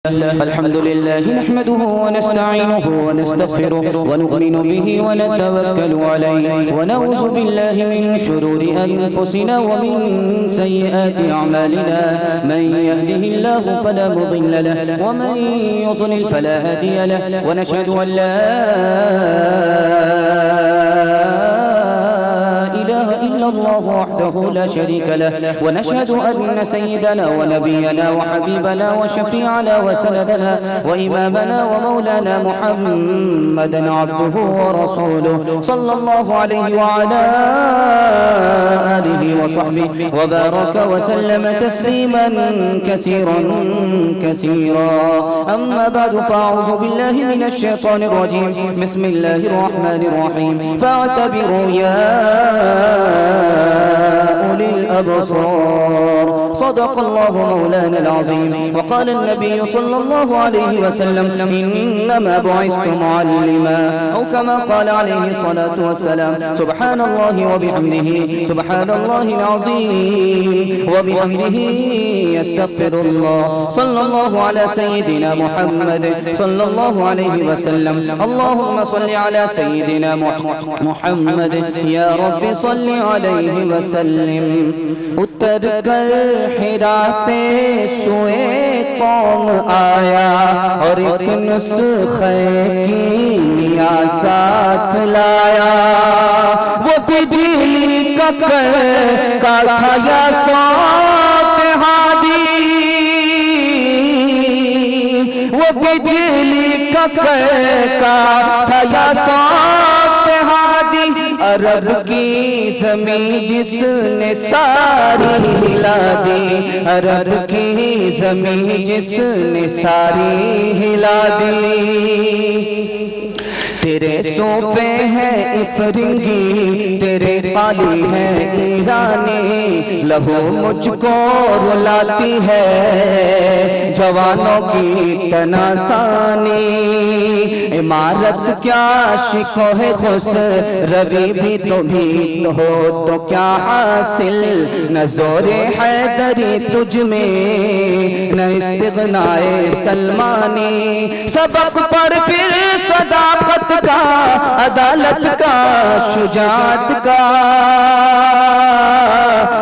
الحمد لله نحمده ونستعينه ونستغفره ونؤمن به ونتوكل عليه ونعوذ بالله من شرور أنفسنا ومن سيئات أعمالنا من يهده الله فلا مضل له ومن يضلل فلا هادي له ونشهد أن لا إله إلا الله وحده لا شريك له ونشهد أن سيدنا ونبينا وحبيبنا وشفيعنا وسندنا وإمامنا ومولانا محمدا عبده ورسوله صلى الله عليه وعلى آله وصحبه وبارك وسلم تسليما كثيرا كثيرا. أما بعد فأعوذ بالله من الشيطان الرجيم. بسم الله الرحمن الرحيم. فاعتبروا يا أولي الأبصار. صدق الله مولانا العظيم. وقال النبي صلى الله عليه وسلم إنما بعثت معلما أو كما قال عليه الصلاة والسلام. سبحان الله وبحمده سبحان الله العظيم وبحمده يستغفر الله. صلى الله على سيدنا محمد صلى الله عليه وسلم. اللهم صل على سيدنا محمد يا رب صل عليه وسلم. اتر کر حرا سے سوئے قوم آیا اور ایک نسخے کیمیا ساتھ لایا. وہ بجلی کا کڑکا تھا یا صوت ہادی. وہ بجلی کا کڑکا تھا یا صوت ہادی. عرب کی زمین جس نے ساری ہلا دی. عرب کی زمین جس نے ساری ہلا دی. تیرے صوفے ہیں افرنگی تیرے پالی ہے ایرانی. لہو مجھ کو رلاتی ہے جوانوں کی تناسانی. عمارت کیا شکو ہے خس روی بھی تو ہو تو کیا حاصل. نہ زور حیدری تجھ میں نہ استغنائے سلمانی. سبق پڑھ پھر صداقت کا عدالت کا شجاعت کا.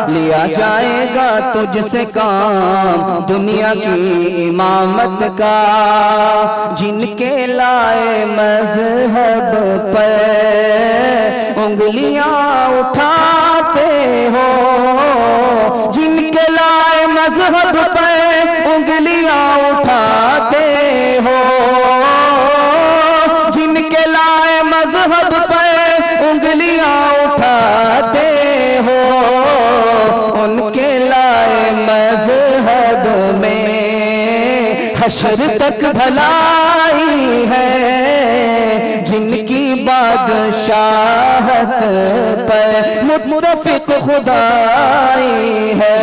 لیا جائے گا تجھ سے کام دنیا کی امامت کا. جن کے لائے مذہب پر انگلیاں اٹھاتے ہو. جن کے لائے مذہب پر انگلیاں اٹھاتے ہو. جن کے لائے مذہب پر انگلیاں اٹھاتے ہو. ان کے لائے مذہب میں حشر تک بھلائی ہے. جن کی بادشاہت پر متفق خدائی ہے.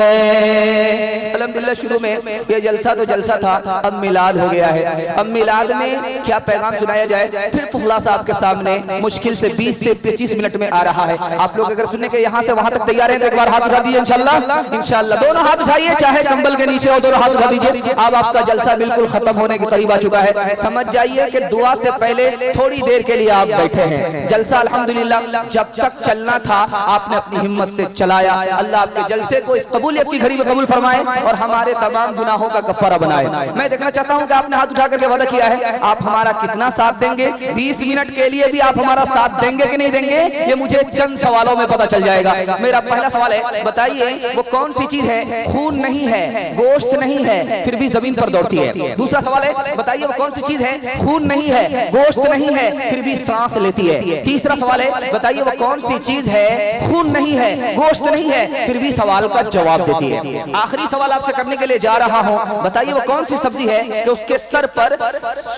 الحمدللہ شروع میں یہ جلسہ تو جلسہ تھا، اب میلاد ہو گیا ہے. اب میلاد میں کیا پیغام سنایا جائے پھر خلاصہ آپ کے سامنے مشکل سے 20 سے 25 منٹ میں آ رہا ہے. آپ لوگ اگر سننے کے یہاں سے وہاں تک تیار ہیں تو ایک بار ہاتھ اٹھا دیجئے انشاءاللہ. دونوں ہاتھ اٹھائیے چاہے کمبل کے نیچے ہو دونوں ہاتھ اٹھا دیجئے. اب آپ کا جلسہ بالکل ختم ہونے کے قریب آ چکا ہے. سمجھ جائیے کہ دعا سے پہلے تھوڑی دیر کے لیے آپ بیٹھے ہیں. جلسہ الحمدللہ جب تک چلنا تھا آپ نے اپنی ہمت سے چلایا. اللہ آپ کے جلسے کو اس قبولیت کی گھڑی میں قبول فرمائے اور ہمارے تمام گناہوں کا کفارہ بنائے. میں دیکھنا چاہتا ہوں کہ آپ نے ہاتھ اٹھا کر کے وعدہ کیا ہے آپ ہمارا کتنا ساتھ دیں گے. 20 منٹ کے لیے بھی آپ ہمارا ساتھ دیں گے کہ نہیں دیں گے یہ مجھے چند سوالوں میں پتہ چل جائے گا. میرا پہلا سوال ہے بتائیے وہ کون سی چیز ہے خون نہیں ہے گوشت نہیں ہے پھر بھی زمین پر دوڑتی ہے. دوسرا سوال ہے بتائیے وہ کون سی چیز ہے خون نہیں ہے گوشت نہیں ہے پھر بھی سانس لیتی ہے. تیسرا سوال ہے بتائیے وہ کون سی چیز ہے خون نہیں ہے گوشت نہیں ہے پھر بھی سوال کا جواب دیتی ہے. آخری سوال آپ سے کرنے کے لیے جا رہا ہوں بتائیے وہ کون سی سبزی ہے کہ اس کے سر پر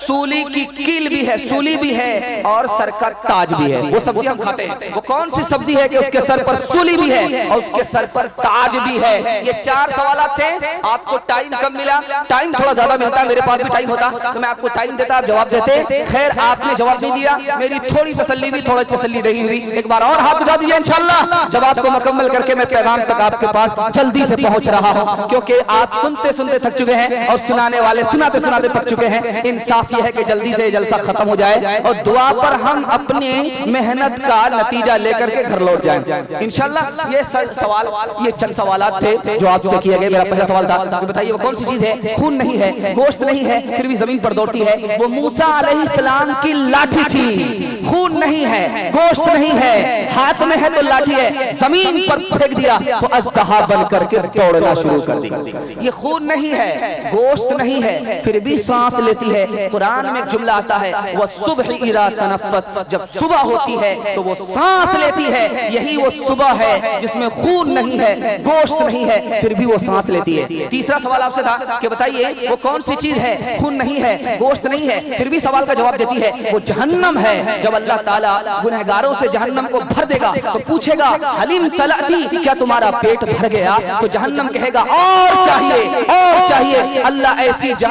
سولی کی کیل بھی ہے سولی بھی ہے اور سر کا تاج بھی ہے. وہ سبزی ہم کھاتے ہیں وہ کون سی سبزی ہے کہ اس کے سر پر سولی بھی ہے اور اس کے سر پر تاج بھی ہے. یہ 4 سوالات تھے. آپ کو ٹائم کم ملا ٹائم تھوڑا زیادہ ملتا میرے پاس بھی ٹائم ہوتا تو میں آپ کو ٹائم دیتا آپ جواب دیتے. خیر آپ نے جواب نہیں دیا, میری تھوڑی تسلی بھی, تھوڑی تسلی نہیں ہوئی. ایک بار اور ہاتھ اٹھا دیجئے انشاءاللہ. جواب کو مکمل کر کے میں پیغام تک آپ کے پاس جلدی سے پہنچ رہا ہوں, کیونکہ آپ سنتے سنتے تھک چکے ہیں اور سنانے والے سناتے سناتے تھک چکے ہیں. انصاف یہ ہے کہ جلدی سے جلسہ ختم ہو جائے اور دعا پر ہم اپنی محنت کا نتیجہ لے کر کے گھر لوٹ جائیں انشاءاللہ. یہ سوال, یہ چند سوالات تھے جو آپ سے کیے گئے. میرا پہلا سوال تھا کہ بتائیے وہ کون سی چیز ہے, خون نہیں ہے, گوشت نہیں ہے, پھر بھی زمین پر دوڑتی ہے؟ وہ موسیٰ علیہ السلام کی لاٹھی تھی. خون نہیں ہے, گوشت نہیں ہے, ہاتھ میں ہے تو لاٹھی ہے, زمین پر پھینک دیا تو اژدہا بن کر کے دوڑنا شروع کر دی. یہ خون نہیں ہے, گوشت نہیں ہے, پھر بھی سانس لیتی ہے. قرآن میں ایک جملہ آتا ہے وَالصُّبْحِ إِذَا تَنَفَّسَ, جب صبح ہوتی ہے تو وہ سانس لیتی ہے. یہی وہ صبح ہے جس میں خون نہیں ہے, گوشت نہیں ہے, پھر بھی وہ سانس لیتی ہے. تیسرا سوال آپ سے تھا کہ بتائیے وہ کون سی چیز ہے, خون نہیں ہے, گوشت نہیں ہے, پھر بھی سوال کا جواب دیتی ہے. وہ جہنم ہے. جب اللہ تعالیٰ گنہگاروں سے جہنم کو بھر دے گا تو پوچھے گا حلیم تلعتی, کیا تمہارا پیٹ بھر گیا؟ تو جہنم کہے گا اور چاہیے, اور چاہیے. اللہ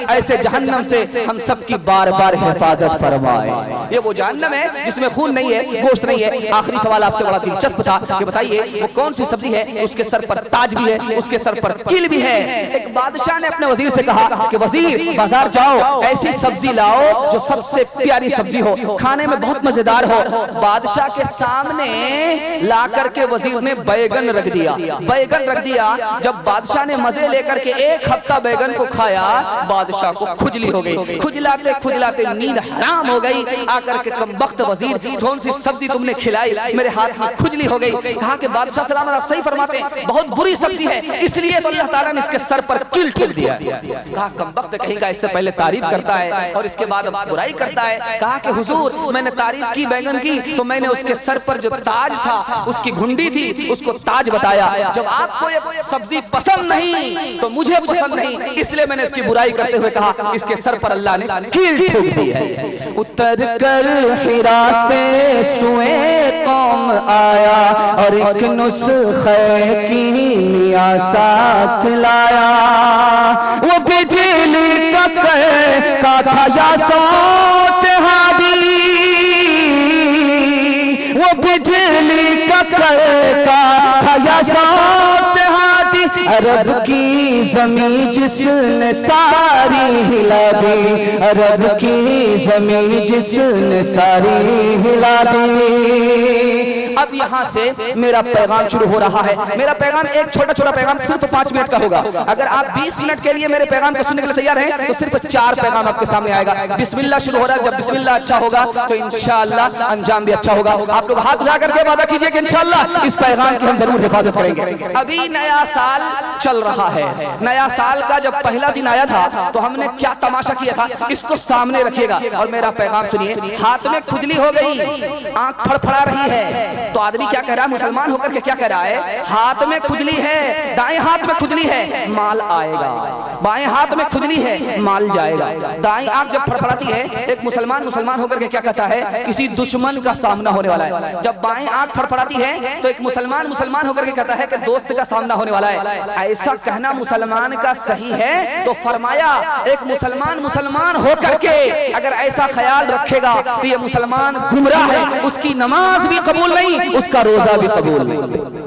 ایسے جہنم سے ہم سب کی بار بار حفاظت فرمائے. یہ وہ جہنم ہے جس میں خون نہیں ہے, گوشت نہیں ہے. آخری سوال آپ سے بڑا دلچسپ تھا کہ بتائیے وہ کون سی سبزی ہے اس کے سر پر تاج بھی ہے, اس کے سر پر کیل بھی ہے. ایک بادشاہ نے اپنے وزیر سے کہا کہ وزیر بازار جاؤ, ایسی سبزی لاؤ جو سب سے پیاری سبزی ہو, کھانے میں بہت مزیدار ہو. بادشاہ کے سامنے لا کر کے وزیر نے بیگن رکھ دیا, بیگن رکھ دیا. جب بادشاہ نے مزے لے کر کے ایک ہفتہ بیگن کو کھایا, بادشاہ کو کھجلی ہو گئی. کھجلاتے کھجلاتے نیند حرام ہو گئی. آ کر کے کمبخت وزیر, کون سی سبزی تم نے کھلائی, میرے ہاتھ میں کھجلی ہو گئی. کہا کہ بادشاہ سلامت آپ صحیح فرماتے ہیں, بہت بری سبزی ہے, اس لیے تو اللہ تعالیٰ نے اس کے سر پر کیل ٹھوک دیا. کہا کمبخت کہیں کا اس سے پہلے تعریف کرتا ہے اور اس کے بعد برائی کرتا ہے. کہا کہ حضور میں نے تعریف کی بیگن کی تو میں نے اس کے سر پر جو تاج تھا, اس کی گھنڈی تھی, اس کو تاج بتایا. جب آپ کو یہ سبزی پسند نہیں تو مجھے پسند نہیں, اس لیے میں نے اس کی برائی کرتے ہوئے کہا اس کے سر پر اللہ نے کیل ٹھوک دی ہے. اتر کر حرا سے سوئے قوم آیا اور ایک نسخے کی میاں ساتھ لایا. وہ بجلی کا تھا یا سوت ہادی, وہ بجلی کا تھا یا سوت ہادی. عرب کی زمین جس نے ساری ہلا دی, عرب کی زمین جس نے ساری ہلا دی. اب یہاں سے میرا پیغام شروع ہو رہا ہے. میرا پیغام ایک چھوٹا چھوٹا پیغام صرف 5 منٹ کا ہوگا. اگر آپ 20 منٹ کے لیے میرے پیغام کو سننے کے لیے تیار ہیں تو صرف 4 پیغام آپ کے سامنے آئے گا. بسم اللہ شروع ہو رہا ہے, جب بسم اللہ اچھا ہوگا تو انشاءاللہ انجام بھی اچھا ہوگا. آپ لوگ ہاتھ اٹھا کر کے وعدہ کیجئے کہ انشاءاللہ اس پیغام کی ہم ضرور حفاظت کریں گے. ابھی نیا سال چل رہا ہے. نیا سال کا جب پہلا دن آیا تھا تو ہم نے کیا تماشا کیا تھا, اس کو سامنے رکھیے گا اور میرا پیغام سنیے. ہاتھ میں کھجلی ہو گئی, آنکھ پھڑپھڑا رہی ہے, تو آدمی کیا کہہ رہا ہے, مسلمان ہو کر کے کیا کہہ رہا ہے, ہاتھ میں کھجلی ہے, دائیں ہاتھ میں کھجلی ہے, مال آئے گا. بائیں ہاتھ میں کھجلی ہے, مال جائے گا. دائیں آنکھ جب پھڑپڑاتی ہے, ایک مسلمان ہو کر کے کیا کہتا ہے, کسی دشمن کا سامنا ہونے والا ہے. جب بائیں آنکھ پھڑپڑاتی ہے تو ایک مسلمان ہو کر کے کہتا ہے کہ دوست کا سامنا ہونے والا ہے. ایسا کہنا مسلمان کا صحیح ہے؟ تو فرمایا ایک مسلمان ہو کر کے اگر ایسا خیال رکھے گا تو یہ مسلمان گمراہ ہے, اس کی نماز بھی قبول نہیں, اس کا روزہ بھی قبول نہیں.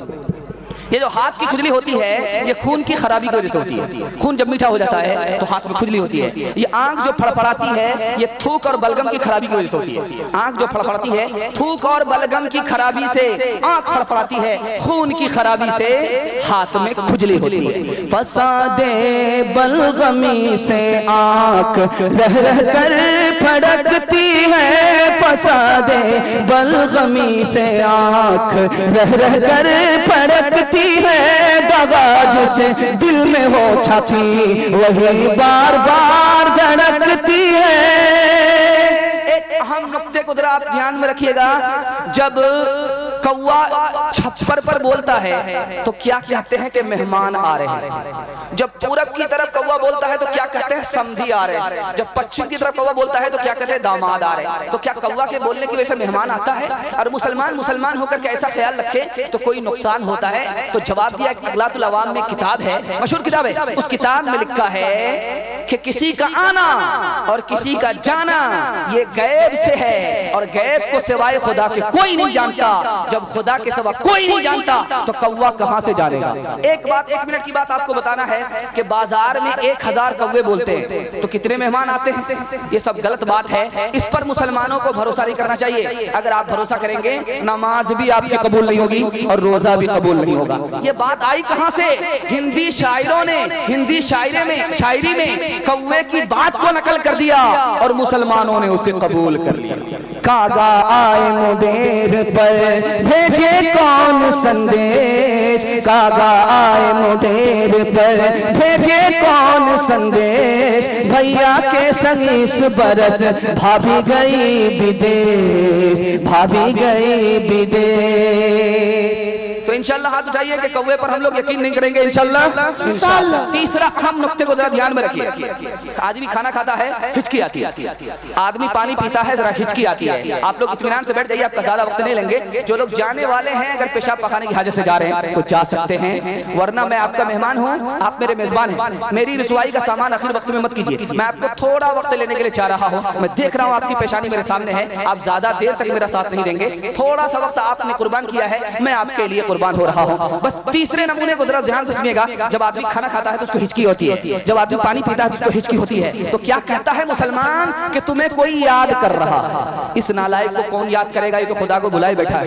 یہ جو ہاتھ کی کھجلی ہوتی ہے یہ خون کی خرابی کی وجہ سے ہوتی ہے. خون جب میٹھا ہو جاتا ہے تو ہاتھ میں کھجلی ہوتی ہے. یہ آنکھ جو پھڑپڑاتی ہے یہ تھوک اور بلغم کی خرابی کی وجہ سے ہوتی ہے. آنکھ جو پھڑپڑاتی ہے تھوک اور بلغم کی خرابی سے آنکھ پھڑپڑاتی ہے, خون کی خرابی سے ہاتھ میں کھجلی ہوتی ہے. فساد بلغمی سے آنکھ رہ رہ کر پھڑکتی ہے, فساد بلغمی سے آنکھ رہ رہ کر پھڑکتی ہے, دغا جسے دل میں ہو چھپی وہی بار بار دھڑکتی ہے. ایک اہم نقطے کو ذرا آپ دھیان میں رکھیے گا, جب کوا چھپر پر بولتا ہے تو کیا کہتے ہیں کہ مہمان آ رہے ہیں. جب پورب کی طرف کوا بولتا ہے تو کیا کہتے ہیں سمدھی آ رہے ہیں. جب پچھم کی طرف کوا بولتا ہے تو کیا کہتے ہیں داماد آ رہے ہیں. تو کیا کوا کے بولنے کی وجہ سے مہمان آتا ہے؟ اور مسلمان ہو کر کے ایسا خیال رکھے تو کوئی نقصان ہوتا ہے؟ تو جواب دیا کہ اغلاط العوام میں کتاب ہے، مشہور کتاب ہے، اس کتاب میں لکھا ہے کہ کسی کا آنا اور کسی کا جانا یہ غیب سے ہے، اور غیب کو سوائے خدا کے کوئی نہیں جانتا. جب خدا کے سوا کوئی نہیں جانتا تو کوا کہاں سے جانے گا؟ ایک منٹ کی بات آپ کو بتانا ہے کہ بازار میں 1000 کوے بولتے ہیں تو کتنے مہمان آتے ہیں؟ یہ سب غلط بات ہے. اس پر مسلمانوں کو بھروسہ نہیں کرنا چاہیے. اگر آپ بھروسہ کریں گے نماز بھی آپ کی قبول نہیں ہوگی اور روزہ بھی قبول نہیں ہوگا. یہ بات آئی کہاں سے؟ ہندی شاعروں نے ہندی شاعری میں کوے کی بات کو نقل کر دیا اور مسلمانوں نے اسے قبول کر لیا. کاغا آئے مڈیر پر بھیجے کون سندیش، کاغا آئے مڈیر پر بھیجے کون سندیش، بھیا کے سنگ اس برس بھابھی گئی بدیش، بھابھی گئی بدیش. تو انشاءاللہ ہاتھ اٹھائیے کہ کوے پر ہم لوگ یقین نہیں کریں گے انشاءاللہ. تیسرا اہم نقطے کو ذرا دھیان میں رکھیے. آدمی کھانا کھاتا ہے ہچکی آتی ہے، آدمی پانی پیتا ہے ذرا ہچکی آتی ہے. آپ لوگ اطمینان سے بیٹھ جائیے، آپ کا زیادہ وقت نہیں لیں گے. جو لوگ جانے والے ہیں اگر پیشاب پخانے کی حاجت سے جا رہے ہیں تو جا سکتے ہیں، ورنہ میں آپ کا مہمان ہوں، آپ میرے میزبان ہیں. میری رسوائی کا سامان آخر وقت میں مت کیجیے. میں آپ کو تھوڑا وقت لینے کے لیے چاہ رہا ہوں. میں دیکھ رہا ہوں آپ کی پیشانی میرے سامنے ہے، آپ زیادہ دیر تک میرا ساتھ نہیں دیں گے. تھوڑا سا وقت آپ نے قربان کیا ہے، میں آپ کے لیے قربان ہو رہا ہوں. بس تیسرے نمونے کو ذرا دھیان سے سنیے گا. جب آدمی کھانا کھاتا ہے تو اس کو ہچکی ہوتی ہے، جب آدمی پانی پیتا ہے تو اس کو ہچکی ہوتی ہے. تو کیا کہتا ہے مسلمان کہ تمہیں کوئی یاد کر رہا ہے. اس نالائق کو کون یاد کرے گا؟ یہ تو خدا کو بلائے بیٹھا ہے.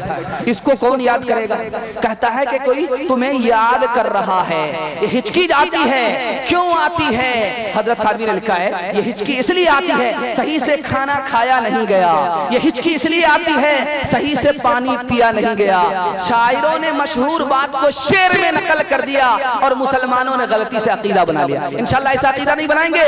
اس کو کون یاد کرے گا؟ کہتا ہے کہ کوئی تمہیں یاد کر رہا ہے. یہ ہچکی آتی ہے، کیوں آتی ہے؟ حضرت تھانوی نے لکھا ہے یہ ہچکی اس لیے آتی ہے صحیح سے کھانا کھایا نہیں گیا. یہ ہچکی اس لیے آتی ہے صحیح سے پانی پیا نہیں گیا. شاعروں نے مشہور بات کو شعر میں نقل کر دیا اور مسلمانوں نے غلطی سے عقیدہ بنا لیا. انشاءاللہ ایسا عقیدہ نہیں بنائیں گے.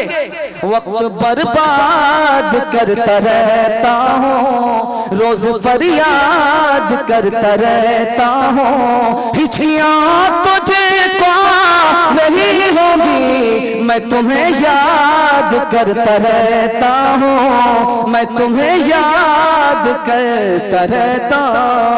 وقت برباد کرتا رہتا ہوں، روز فریاد کرتا رہتا ہوں، ہچکیاں تجھے کو نہیں ہوگی، میں تمہیں یاد کرتا رہتا ہوں، میں تمہیں یاد کرتا رہتا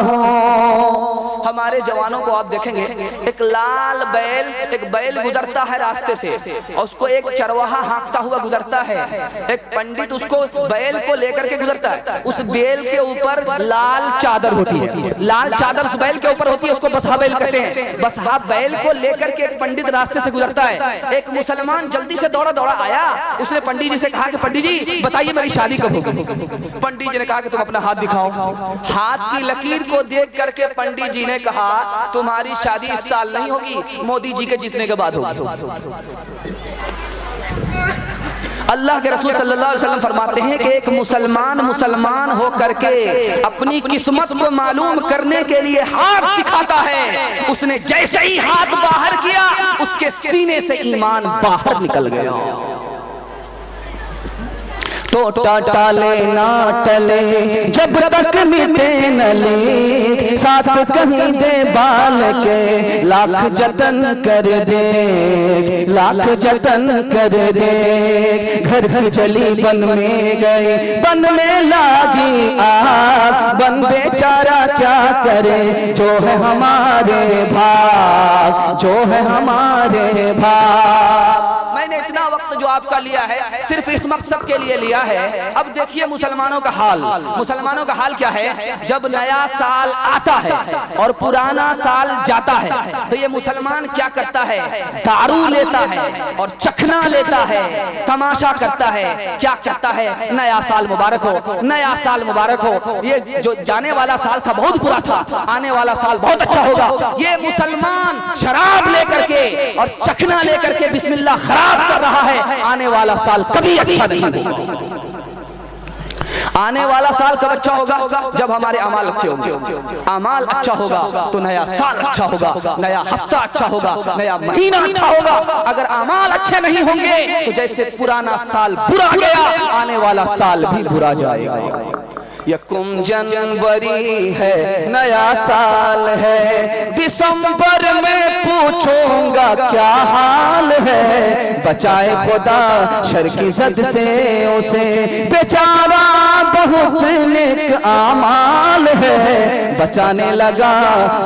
ہوں. ہمارے جوانوں کو آپ دیکھیں گے، ایک لال بیل گزرتا ہے راستے سے اور اس کو ایک چرواہا ہانکتا ہوا گزرتا ہے. ایک پنڈت اس کو بیل کو لے کر کے گزرتا ہے. اس بیل کے اوپر لال چادر ہوتی ہے، لال چادر اس بیل کے اوپر ہوتی ہے، اس کو بسہا بیل کہتے ہیں. بسہا بیل کو لے کر کے ایک پنڈت راستے سے گزرتا ہے. ایک مسلمان جلدی سے دوڑا آیا. اس نے پنڈت جی سے کہا کہ پنڈت جی بتائیے میری شادی کب ہوگی؟ پنڈت جی نے کہا کہ تم اپنا ہاتھ دکھاؤ. ہاتھ کی لکیر کو دیکھ کر کے پنڈت جی نے کہا تمہاری شادی اس سال نہیں ہوگی، مودی جی کے جیتنے کے بعد ہوگی. اللہ کے رسول صلی اللہ علیہ وسلم فرماتے ہیں کہ ایک مسلمان ہو کر کے اپنی قسمت کو معلوم کرنے کے لیے ہاتھ دکھاتا ہے. اس نے جیسے ہی ہاتھ باہر کیا اس کے سینے سے ایمان باہر نکل گیا. ٹوٹا ٹالے نہ ٹلے جب تک مٹے نہ لے، ساتھ کہیں دے بال کے لاکھ جتن کر دے، لاکھ جتن کر دے. گھر کی چلی بن میں گئی، بن میں لاگی آگ، بن بیچارہ کیا کرے جو ہے ہمارے بھاگ، جو ہے ہمارے بھاگ. میں نے اتنا وقت جو آپ کا لیا ہے صرف اس مقصد کے لیے لیا ہے. اب دیکھیے مسلمانوں کا حال کیا ہے. جب نیا سال آتا ہے اور پرانا سال جاتا ہے تو یہ مسلمان کیا کرتا ہے؟ دارو لیتا ہے اور چکھنا لیتا ہے، تماشا کرتا ہے. کیا کہتا ہے؟ نیا سال مبارک ہو، نیا سال مبارک ہو. یہ جو جانے والا سال تھا بہت برا تھا، آنے والا سال بہت اچھا ہوگا. یہ مسلمان شراب لے کر کے اور چکھنا لے کر کے بسم اللہ خراب کر رہا ہے. آنے والا سال کبھی اچھا نہیں ہوگا. آنے والا سال کب اچھا ہوگا؟ جب ہمارے اعمال اچھے ہوں گے. اعمال اچھا ہوگا تو نیا سال اچھا ہوگا، نیا ہفتہ اچھا ہوگا، نیا مہینہ اچھا ہوگا. اگر اعمال اچھے نہیں ہوں گے تو جیسے پرانا سال برا گیا آنے والا سال بھی برا جائے گا. یکم جنوری ہے نیا سال ہے، دسمبر میں پوچھوں گا کیا حال ہے، بچائے خدا شر کی زد سے اسے، بیچارہ بہت نیک اعمال ہے، بچانے لگا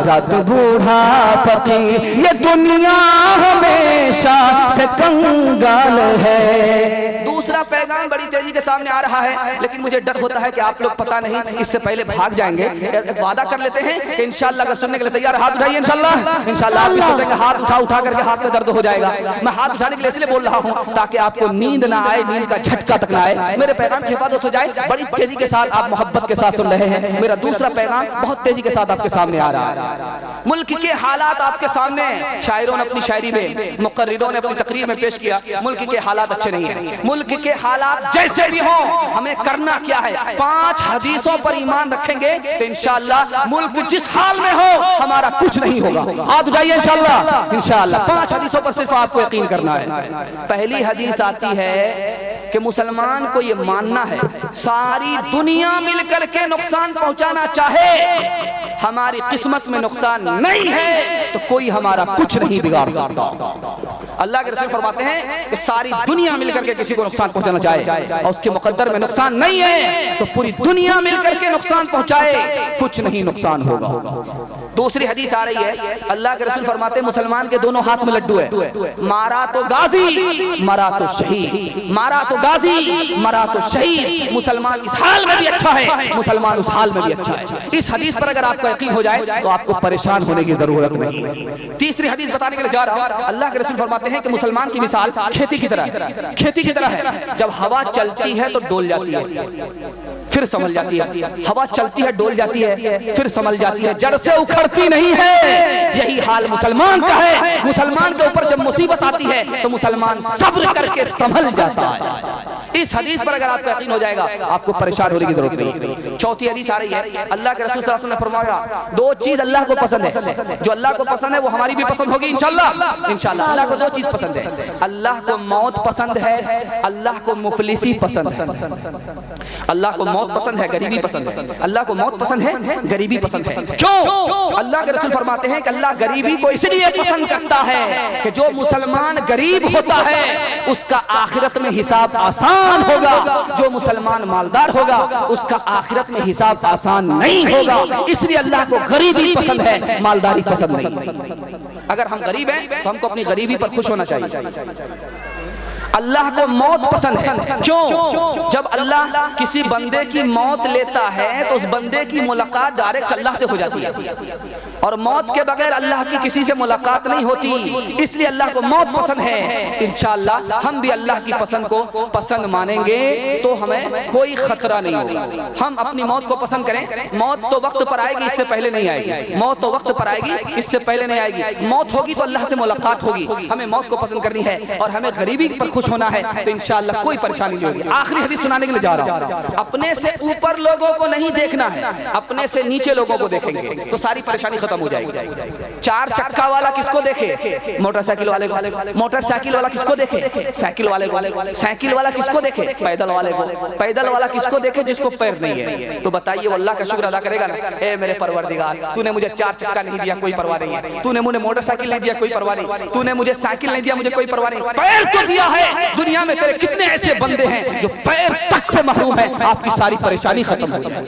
رات بوڑھا فقیر، یہ دنیا ہمیشہ سے کنگال ہے۔ دوسرا پیغام بڑی تیزی کے سامنے آ رہا ہے، لیکن مجھے ڈر ہوتا ہے کہ آپ لوگ پتہ نہیں اس سے پہلے بھاگ جائیں گے۔ ایک وعدہ کر لیتے ہیں کہ انشاءاللہ اگر سننے کے لیے تیار، ہاتھ اٹھائیے انشاءاللہ۔ انشاءاللہ آپ بھی سوچیں گے ہاتھ اٹھا کر کے ہاتھ میں درد ہو جائے گا۔ میں ہاتھ اٹھانے کے لیے اس لیے بول رہا ہوں تاکہ آپ کو نیند نہ آئے، نیند کا جھٹکا تک نہ آئے، میرے پیغام کی حفاظت ہو جائے۔ بڑی تیزی کے ساتھ آپ محبت کے ساتھ سن رہے ہیں، میرا دوسرا پیغام بہت تیزی کے ساتھ آپ کے سامنے آ رہا ہے۔ ملک کے حالات آپ کے سامنے، شاعروں نے اپنی شاعری میں، مقرروں نے اپنی تقریر میں پیش کیا، ملک کے حالات اچھے نہیں ہیں۔ ملک کے حالات جیسے بھی ہوں، ہمیں کرنا کیا ہے؟ 5 حدیثوں پر ایمان رکھیں گے تو انشاءاللہ ملک جس حال میں ہو ہمارا کچھ نہیں ہوگا۔ ہاتھ اٹھائیے انشاءاللہ۔ انشاءاللہ 5 حدیثوں پر صرف آپ کو یقین کرنا ہے۔ پہلی حدیث آتی ہے کہ مسلمان کو یہ ماننا ہے ساری دنیا مل کر کے نقصان پہنچانا چاہے، ہماری قسمت میں نقصان نہیں ہے تو کوئی ہمارا کچھ نہیں بگاڑ سکتا۔ اللہ کے رسول فرماتے ہیں کہ ساری دنیا مل کر کے کسی کو نقصان پہنچانا چاہے اور اس کے مقدر میں نقصان نہیں ہے تو پوری دنیا مل کر کے نقصان پہنچائے، کچھ نہیں نقصان ہوگا۔ دوسری حدیث آ رہی ہے، اللہ کے رسول فرماتے ہیں مسلمان کے دونوں ہاتھ میں لڈو ہے، مارا تو غازی مرا تو شہید، مارا تو غازی مرا تو شہید۔ مسلمان اس حال میں بھی اچھا ہے، مسلمان اس حال میں بھی اچھا ہے۔ اس حدیث پر اگر آپ کو یقین ہو جائے تو آپ کو پریشان ہونے کی ضرورت نہیں ہے۔ تیسری حدیث بتانے کے لیے جا رہا ہوں، اللہ کے رسول فرماتے ہیں کہ مسلمان کی مثال کھیتی کی طرح ہے، کھیتی کی طرح ہے، جب ہوا چلتی ہے تو ڈول جاتی ہے پھر سنبھل جاتی ہے، ہوا چلتی ہے ڈول جاتی ہے پھر سنبھل جاتی ہے، جڑ سے اکھڑتی نہیں ہے۔ یہی حال مسلمان کا ہے، مسلمان کے اوپر جب مصیبت آتی ہے تو مسلمان صبر کر کے سنبھل جاتا ہے۔ اس حدیث پر اگر آپ کو یقین ہو جائے گا آپ کو پریشان ہونے کی ضرورت نہیں۔ چوتھی حدیث آ رہی ہے، اللہ کے رسول صلی اللہ علیہ وسلم نے فرمایا 2 چیز اللہ کو پسند ہے، جو اللہ کو پسند ہے وہ ہماری بھی پسند ہوگی انشاءاللہ۔ انشاءاللہ اللہ کو 2 چیز پسند ہے، اللہ کو موت پسند ہے، اللہ کو مفلسی پسند ہے۔ اللہ کو موت پسند ہے، غریبی پسند ہے، اللہ کو موت پسند ہے، غریبی پسند ہے۔ کیوں؟ اللہ کے رسول فرماتے ہیں کہ اللہ غریبی کو اس لیے پسند کرتا ہے کہ جو مسلمان غریب ہوتا ہے اس کا آخرت میں حساب آسان ہوگا، جو مسلمان مالدار ہوگا اس کا آخرت میں حساب آسان نہیں ہوگا، اس لیے اللہ کو غریبی پسند ہے، مالداری پسند نہیں۔ اگر ہم غریب ہیں تو ہم کو اپنی غریبی پر خوش ہونا چاہیے۔ اللہ کو موت پسند ہے، کیوں؟ جب اللہ کسی بندے کی موت لیتا ہے تو اس بندے کی ملاقات ڈائریکٹ اللہ سے ہو جاتی ہے، اور موت کے بغیر اللہ کی کسی سے ملاقات نہیں ہوتی، اس لیے اللہ کو موت پسند ہے۔ انشاءاللہ ہم بھی اللہ کی پسند کو پسند مانیں گے تو ہمیں کوئی خطرہ نہیں ہوگا۔ ہم اپنی موت کو پسند کریں، موت تو وقت پر آئے گی، اس سے پہلے نہیں آئے گی، موت تو وقت پر آئے گی، اس سے پہلے نہیں آئے گی، موت ہوگی تو اللہ سے ملاقات ہوگی۔ ہمیں موت کو پسند کرنی ہے اور ہمیں غریبی پر خوش ہونا ہے تو انشاءاللہ کوئی پریشانی نہیں ہوگی۔ آخری حدیث سنانے کے لیے جا رہا ہوں، اپنے سے اوپر لوگوں کو نہیں دیکھنا ہے، اپنے سے نیچے لوگوں کو دیکھیں گے تو ساری پریشانی ختم ہو جائے گی۔ 4 چکا والا کس کو دیکھے؟ موٹر سائیکل والے کو۔ موٹر سائیکل والا کس کو دیکھے؟ سائیکل والے کو۔ سائیکل والا کس کو دیکھے؟ پیدل والے کو۔ پیدل والا کس کو دیکھے؟ جس کو پیر نہیں ہے۔ تو بتائیے وہ اللہ کا شکر ادا کرے گا نا، اے میرے پروردگار تو نے مجھے 4 چکا نہیں دیا، کوئی پرواہ نہیں ہے، تو نے مجھے موٹر سائیکل نہیں دیا، کوئی پرواہ نہیں، تو نے مجھے سائیکل نہیں دیا، مجھے کوئی پرواہ نہیں، پیر تو دیا ہے۔ دنیا میں تیرے کتنے ایسے بندے ہیں جو پیر تک سے محروم ہیں، آپ کی ساری پریشانی ختم ہو جائے۔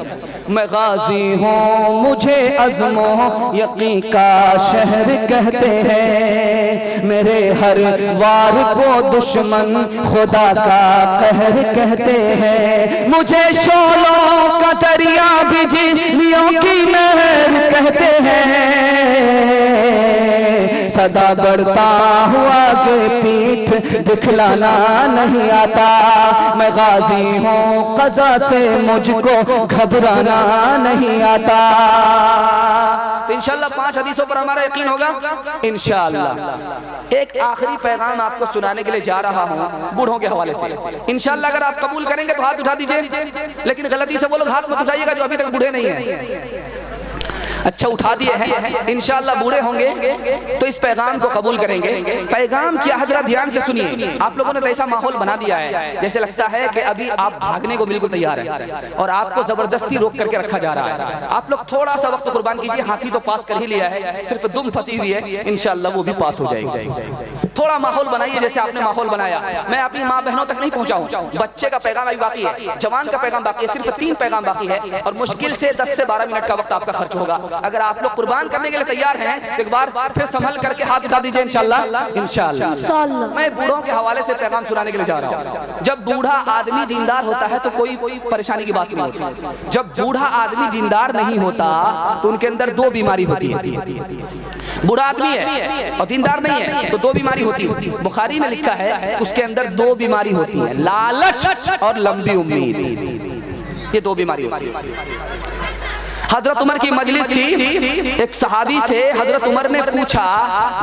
میں غازی ہوں، مجھے عزم و یقین کا شہر کہتے ہیں، میرے ہر وار کو دشمن خدا کا قہر کہتے ہیں، مجھے شعلوں کا دریا بجلیوں کی نہر کہتے ہیں، صدا بڑھتا ہوا کہ پیٹھ دکھلانا نہیں آتا، میں غازی ہوں قضا سے مجھ کو گھبرانا نہیں آتا۔ تو انشاءاللہ 5 حدیثوں پر ہمارا یقین ہوگا انشاءاللہ۔ ایک آخری پیغام آپ کو سنانے کے لیے جا رہا ہوں بوڑھوں کے حوالے سے۔ انشاءاللہ اگر آپ قبول کریں گے تو ہاتھ اٹھا دیجئے، لیکن غلطی سے وہ لوگ ہاتھ مت اٹھائیے گا جو ابھی تک بوڑھے نہیں ہیں۔ اچھا اٹھا دیے ہیں، انشاءاللہ بوڑھے ہوں گے تو اس پیغام کو قبول کریں گے۔ پیغام کیا حضرت دھیان سے سنیے۔ آپ لوگوں نے تو ایسا ماحول بنا دیا ہے جیسے لگتا ہے کہ ابھی آپ بھاگنے کو بالکل تیار ہیں اور آپ کو زبردستی روک کر کے رکھا جا رہا ہے۔ آپ لوگ تھوڑا سا وقت قربان کیجئے، ہاتھی تو پاس کر ہی لیا ہے، صرف دم پھنسی ہوئی ہے، انشاءاللہ وہ بھی پاس ہو جائے گی۔ تھوڑا ماحول بنائیے جیسے آپ نے ماحول بنایا۔ میں اپنی ماں بہنوں تک نہیں پہنچا ہوں، بچے کا پیغام ابھی باقی ہے، جوان کا پیغام باقی ہے، صرف 3 پیغام باقی ہے اور مشکل سے 10 سے 12 منٹ کا وقت آپ کا خرچ ہوگا۔ اگر آپ لوگ قربان کرنے کے لیے تیار ہیں ایک بار پھر سنبھل کر کے ہاتھ اٹھا دیجئے انشاءاللہ۔ میں بوڑھوں کے حوالے سے پیغام سنانے کے لیے جا رہا ہوں۔ جب بوڑھا آدمی دیندار ہوتا ہے تو کوئی پریشانی کی بات نہیں ہوتی۔ جب بوڑھا آدمی دیندار نہیں ہوتا تو ان کے اندر 2 بیماری ہوتی ہے۔ بوڑھا آدمی ہے اور دیندار نہیں ہے تو 2 بیماری ہوتی ہے۔ بخاری نے لکھا ہے اس کے اندر 2 بیماری ہوتی ہیں، لالچ اور لمبی امید، یہ 2 بیماری ہوتی ہے۔ حضرت عمر کی مجلس تھی، ایک صحابی سے حضرت عمر نے پوچھا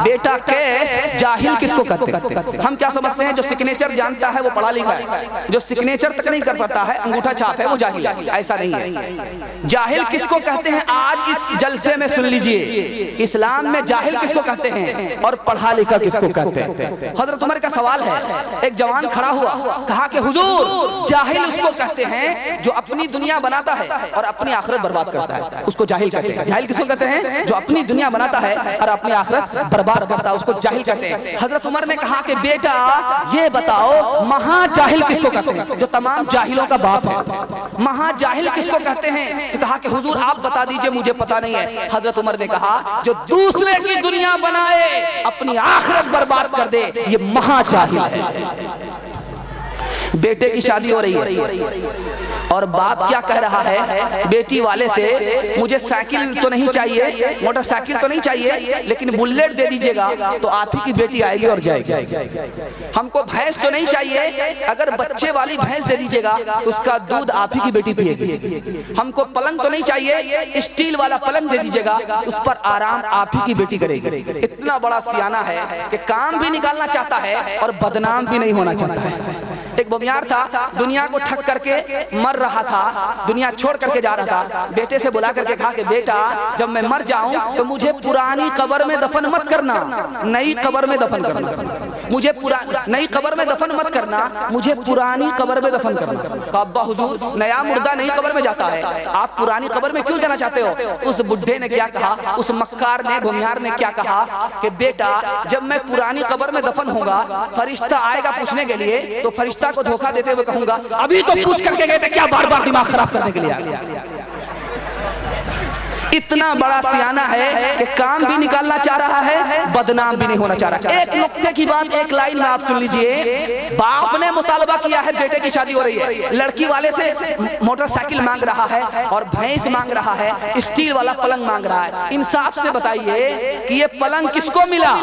بیٹا کیس جاہل کس کو کہتے ہیں؟ ہم کیا سمجھتے ہیں جو سگنیچر جانتا ہے وہ پڑھا لکھا ہے، جو سگنیچر تک نہیں کر پاتا ہے انگوٹھا چھاپ ہے وہ جاہل ہے، ایسا نہیں ہے۔ جاہل کس کو کہتے ہیں آج اس جلسے میں سن لیجئے، اسلام میں جاہل کس کو کہتے ہیں اور پڑھا لکھا کس کو کہتے ہیں؟ حضرت عمر کا سوال ہے، ایک جوان کھڑا ہوا کہا کہ حضور جاہل اس کو کہتے ہیں جو اپنی دنیا بناتا ہے اور اپنی آخرت برباد کرتا ہے، اس کو جاہل کہتے ہیں۔ جاہل کس کو کہتے ہیں؟ جو اپنی دنیا بناتا ہے اور اپنی آخرت برباد کرتا ہے، اس کو جاہل کہتے ہیں۔ حضرت عمر نے کہا کہ بیٹا یہ بتاؤ مہا جاہل کس کو کہتے ہیں؟ جو تمام جاہلوں کا باپ ہے، مہا جاہل کس کو کہتے ہیں؟ تو کہا کہ حضور آپ بتا دیجئے مجھے پتا نہیں ہے۔ حضرت عمر نے کہا جو دوسرے کی دنیا بنائے اپنی آخرت برباد کر دے یہ مہا جاہل ہے۔ بیٹے کی شادی ہو رہی ہے اور باپ کیا کہہ رہا ہے بیٹی والے سے، مجھے سائیکل تو نہیں چاہیے، موٹر سائیکل تو نہیں چاہیے لیکن بلیٹ دے دیجئے گا تو آپ ہی کی بیٹی آئے گی اور جائے گی۔ ہم کو بھینس تو نہیں چاہیے، اگر بچے والی بھینس دے دیجئے گا تو اس کا دودھ آپ ہی کی بیٹی پیے گی۔ ہم کو پلنگ تو نہیں چاہیے، اسٹیل والا پلنگ دے دیجئے گا اس پر آرام آپ ہی کی بیٹی کرے گی۔ اتنا بڑا سیانہ ہے کہ کام بھی نکالنا چاہتا ہے اور بدنام بھی نہیں ہونا چاہتا ہے۔ ایک بمیار تھا، دنیا کو ٹھک کر کے مر رہا تھا، دنیا چھوڑ کر کے جا رہا تھا، بیٹے سے بلا کر کے کہا کہ بیٹا جب میں مر جاؤں تو مجھے پرانی قبر میں دفن مت کرنا، نئی قبر میں دفن کرنا، مجھے نئی قبر میں دفن مت کرنا، مجھے پرانی قبر میں دفن کرنا۔ کہا ابا حضور نیا مردہ نئی قبر میں جاتا ہے، آپ پرانی قبر میں کیوں جانا چاہتے ہو؟ اس بڈھے نے کیا کہا، اس مکار نے بمیار نے کیا کہا کہ بیٹا جب میں پرانی قبر میں دفن ہوں گا فرشتہ آئے گا پوچھنے کے لیے تو فرشتہ کو دھوکہ دیتے ہوئے کہوں گا ابھی تو پوچھ کر کے گئے تھے کیا بار بار دماغ خراب کرنے کے لیے آ گیا۔ اتنا بڑا سیانہ ہے کہ کام بھی نکالنا چاہ رہا ہے، بدنام بھی نہیں ہونا چاہ رہا۔ ایک نقطے کی بات ایک لائن میں آپ سن لیجئے، باپ نے مطالبہ کیا ہے بیٹے کی شادی ہو رہی ہے، لڑکی والے سے موٹر سائیکل مانگ رہا ہے اور بھینس مانگ رہا ہے، اسٹیل والا پلنگ مانگ رہا ہے۔ انصاف سے بتائیے کہ یہ پلنگ کس کو ملا؟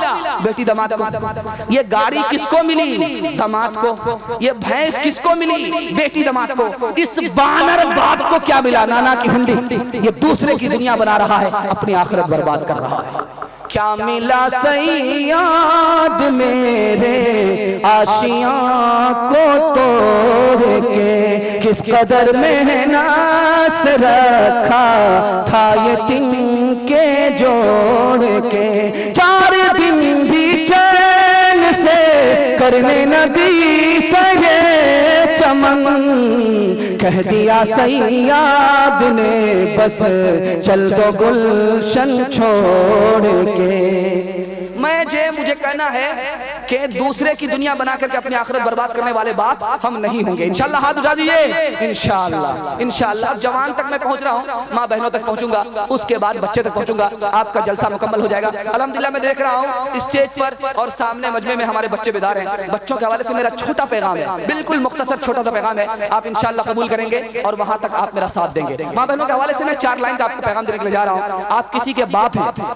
بیٹی داماد کو۔ یہ گاڑی کس کو ملی؟ داماد کو۔ یہ بھینس کس کو ملی؟ بیٹی داماد کو۔ اس بانر باپ کو کیا ملا؟ نانا کی ہنڈی۔ یہ دوسرے کی دنیا بنا رہا ہے، اپنی آخرت برباد کر رہا ہے۔ کیا ملا صیاد میرے آشیاں کو توڑ کے، کس قدر محنت رکھا تھا یتیم کے جوڑ کے، 4 دن بھی چین سے کرنے نہ دی سجے چمن، کہہ دیا صیاد نے بس چل دو گلشن چھوڑ کے۔ مجھے کہنا ہے کہ دوسرے کی دنیا بنا کر کے اپنی آخرت برباد کرنے والے باپ ہم نہیں ہوں گے۔ انشاءاللہ ہاتھ اٹھا دیجئے، انشاءاللہ اب جوان تک میں پہنچ رہا ہوں، ماں بہنوں تک پہنچوں گا، اس کے بعد بچے تک پہنچوں گا، آپ کا جلسہ مکمل ہو جائے گا۔ الحمدللہ میں دیکھ رہا ہوں اسٹیج پر اور سامنے مجمع میں ہمارے بچے بیدار ہیں۔ بچوں کے حوالے سے میرا چھوٹا پیغام ہے، بالکل مختصر چھوٹا سا پیغام ہے، آپ انشاءاللہ قبول کریں گے اور وہاں تک آپ میرا ساتھ دیں گے۔ ماں بہنوں کے حوالے سے میں 4 لائن کا آپ کو پیغام دینے کے لیے جا رہا ہوں۔ آپ کسی کے باپ ہیں،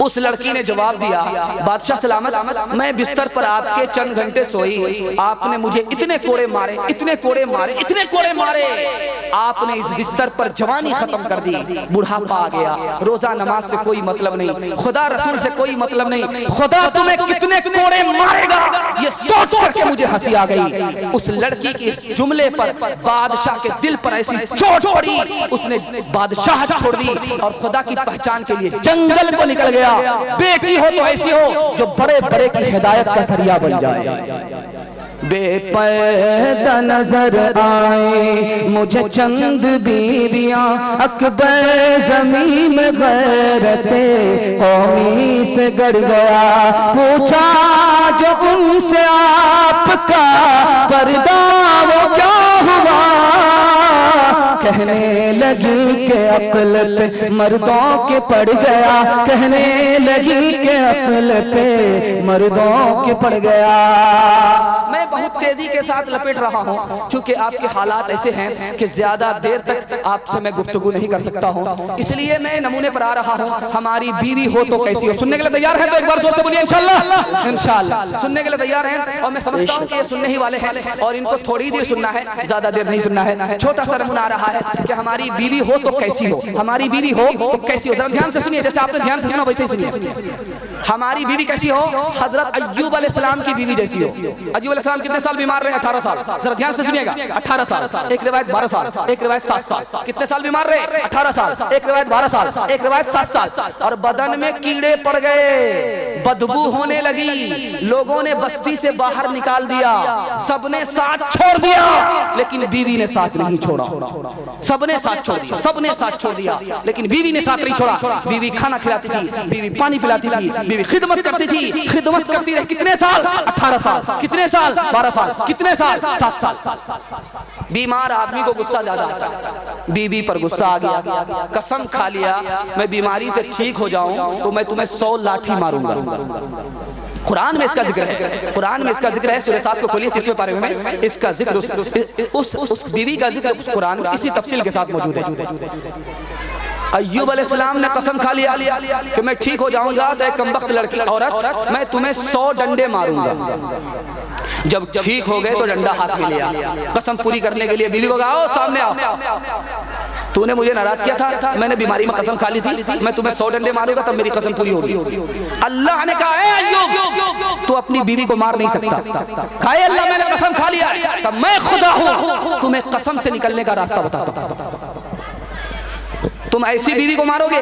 اس لڑکی نے جواب دیا بادشاہ سلامت میں بستر پر آپ کے چند گھنٹے سوئی، آپ نے مجھے اتنے کوڑے مارے اتنے کوڑے مارے اتنے کوڑے مارے، آپ نے اس بستر پر جوانی ختم کر دی، بڑھاپا آ گیا، روزہ نماز سے کوئی مطلب نہیں، خدا رسول سے کوئی مطلب نہیں، خدا تمہیں کتنے کوڑے مارے گا یہ سوچ کر کے مجھے ہنسی آ گئی۔ اس لڑکی کے اس جملے پر بادشاہ کے دل پر ایسی چوٹ پڑی، اس نے بادشاہت چھوڑ دی اور خدا کی پہچان کے لیے جنگل کو نکل گیا۔ بیٹی ہو تو ایسی ہو جو بڑے بڑے کی ہدایت کا ذریعہ بن جائے۔ بے پردہ نظر آئے مجھے چند بیویاں، اکبر زمین میں غیرت قومی سے گڑ گیا، پوچھا جو ان سے آپ کا پردہ وہ کیا ہوا، کہنے لگی کہ عقل پہ مردوں کے پڑ گیا، کہنے لگی کہ عقل پہ مردوں کے پڑ گیا۔ میں بہت تیزی کے ساتھ لپٹ رہا ہوں چونکہ آپ کے حالات ایسے ہیں کہ زیادہ دیر تک آپ سے میں گفتگو نہیں کر سکتا ہوں، اس لیے میں نمونے پر آ رہا ہوں۔ ہماری بیوی ہو تو کیسی ہو، سننے کے لیے تیار ہیں تو ایک بار زور سے بولیے انشاءاللہ، انشاءاللہ سننے کے لیے تیار ہیں، اور میں سمجھتا ہوں کہ یہ سننے ہی والے ہیں اور ان کو تھوڑی دیر سننا ہے، زیادہ دیر نہیں سننا ہے۔ چھوٹا سا نمونہ آ رہا ہے کہ ہماری بیوی ہو تو کیسی ہو، ہماری بیوی ہو تو کیسی ہو، ذرا دھیان سے سنیے، جیسے آپ نے دھیان سے سنا ویسے ہی سنیے۔ ہماری بیوی کیسی ہو؟ حضرت ایوب علیہ السلام کی بیوی جیسی ہو۔ ایوب علیہ السلام کتنے سال بیمار رہے؟ 18 سال، ذرا دھیان سے سنیے گا، 18 سال، ایک روایت 12 سال، ایک روایت 7 سال، کتنے سال بیمار رہے؟ 18 سال، ایک روایت 12 سال، ایک روایت 7 سال، اور بدن میں کیڑے پڑ گئے، بدبو ہونے لگی، لوگوں نے بستی سے باہر نکال دیا، سب نے ساتھ چھوڑ دیا لیکن بیوی نے ساتھ نہیں چھوڑا، سب نے ساتھ چھوڑ دیا، سب نے ساتھ چھوڑ دیا لیکن بیوی نے ساتھ نہیں چھوڑا۔ بیوی کھانا کھلاتی تھی، بیوی پانی پلاتی تھی، بیوی خدمت کرتی تھی، خدمت کرتی رہی کتنے سال؟ 18 سال، کتنے سال؟ 12 سال، کتنے سال؟ 7 سال۔ بیمار آدمی کو غصہ زیادہ آتا ہے، بیوی پر غصہ آ گیا، قسم کھا لیا میں بیماری سے ٹھیک ہو جاؤں تو میں تمہیں 100 لاٹھی ماروں گا۔ قرآن میں اس کا ذکر ہے، قرآن میں اس کا ذکر ہے، سورہ 7 کو کھولیے 30ویں پارے میں اس کا ذکر، اس بیوی کا ذکر اس قرآن میں اسی تفصیل کے ساتھ موجود ہے۔ ایوب علیہ السلام نے قسم کھا لیا کہ میں ٹھیک ہو جاؤں گا تو ایک کمبخت لڑکی عورت میں تمہیں 100 ڈنڈے ماروں گا۔ جب ٹھیک ہو گئے تو ڈنڈا ہاتھ میں لیا، قسم پوری کرنے کے لیے بیوی کو کہا سامنے آؤ، تو نے مجھے ناراض کیا تھا، میں نے بیماری میں قسم کھا لی تھی، میں تمہیں 100 ڈنڈے ماروں گا تب میری قسم پوری ہوگی۔ اللہ نے کہا اے ایوب تو اپنی بیوی کو مار نہیں سکتا، کہا اے اللہ میں نے قسم کھا لیا کہ میں خدا ہوں، تمہیں قسم سے نکلنے کا راستہ بتاتا ہوں۔ تم ایسی بیوی کو مارو گے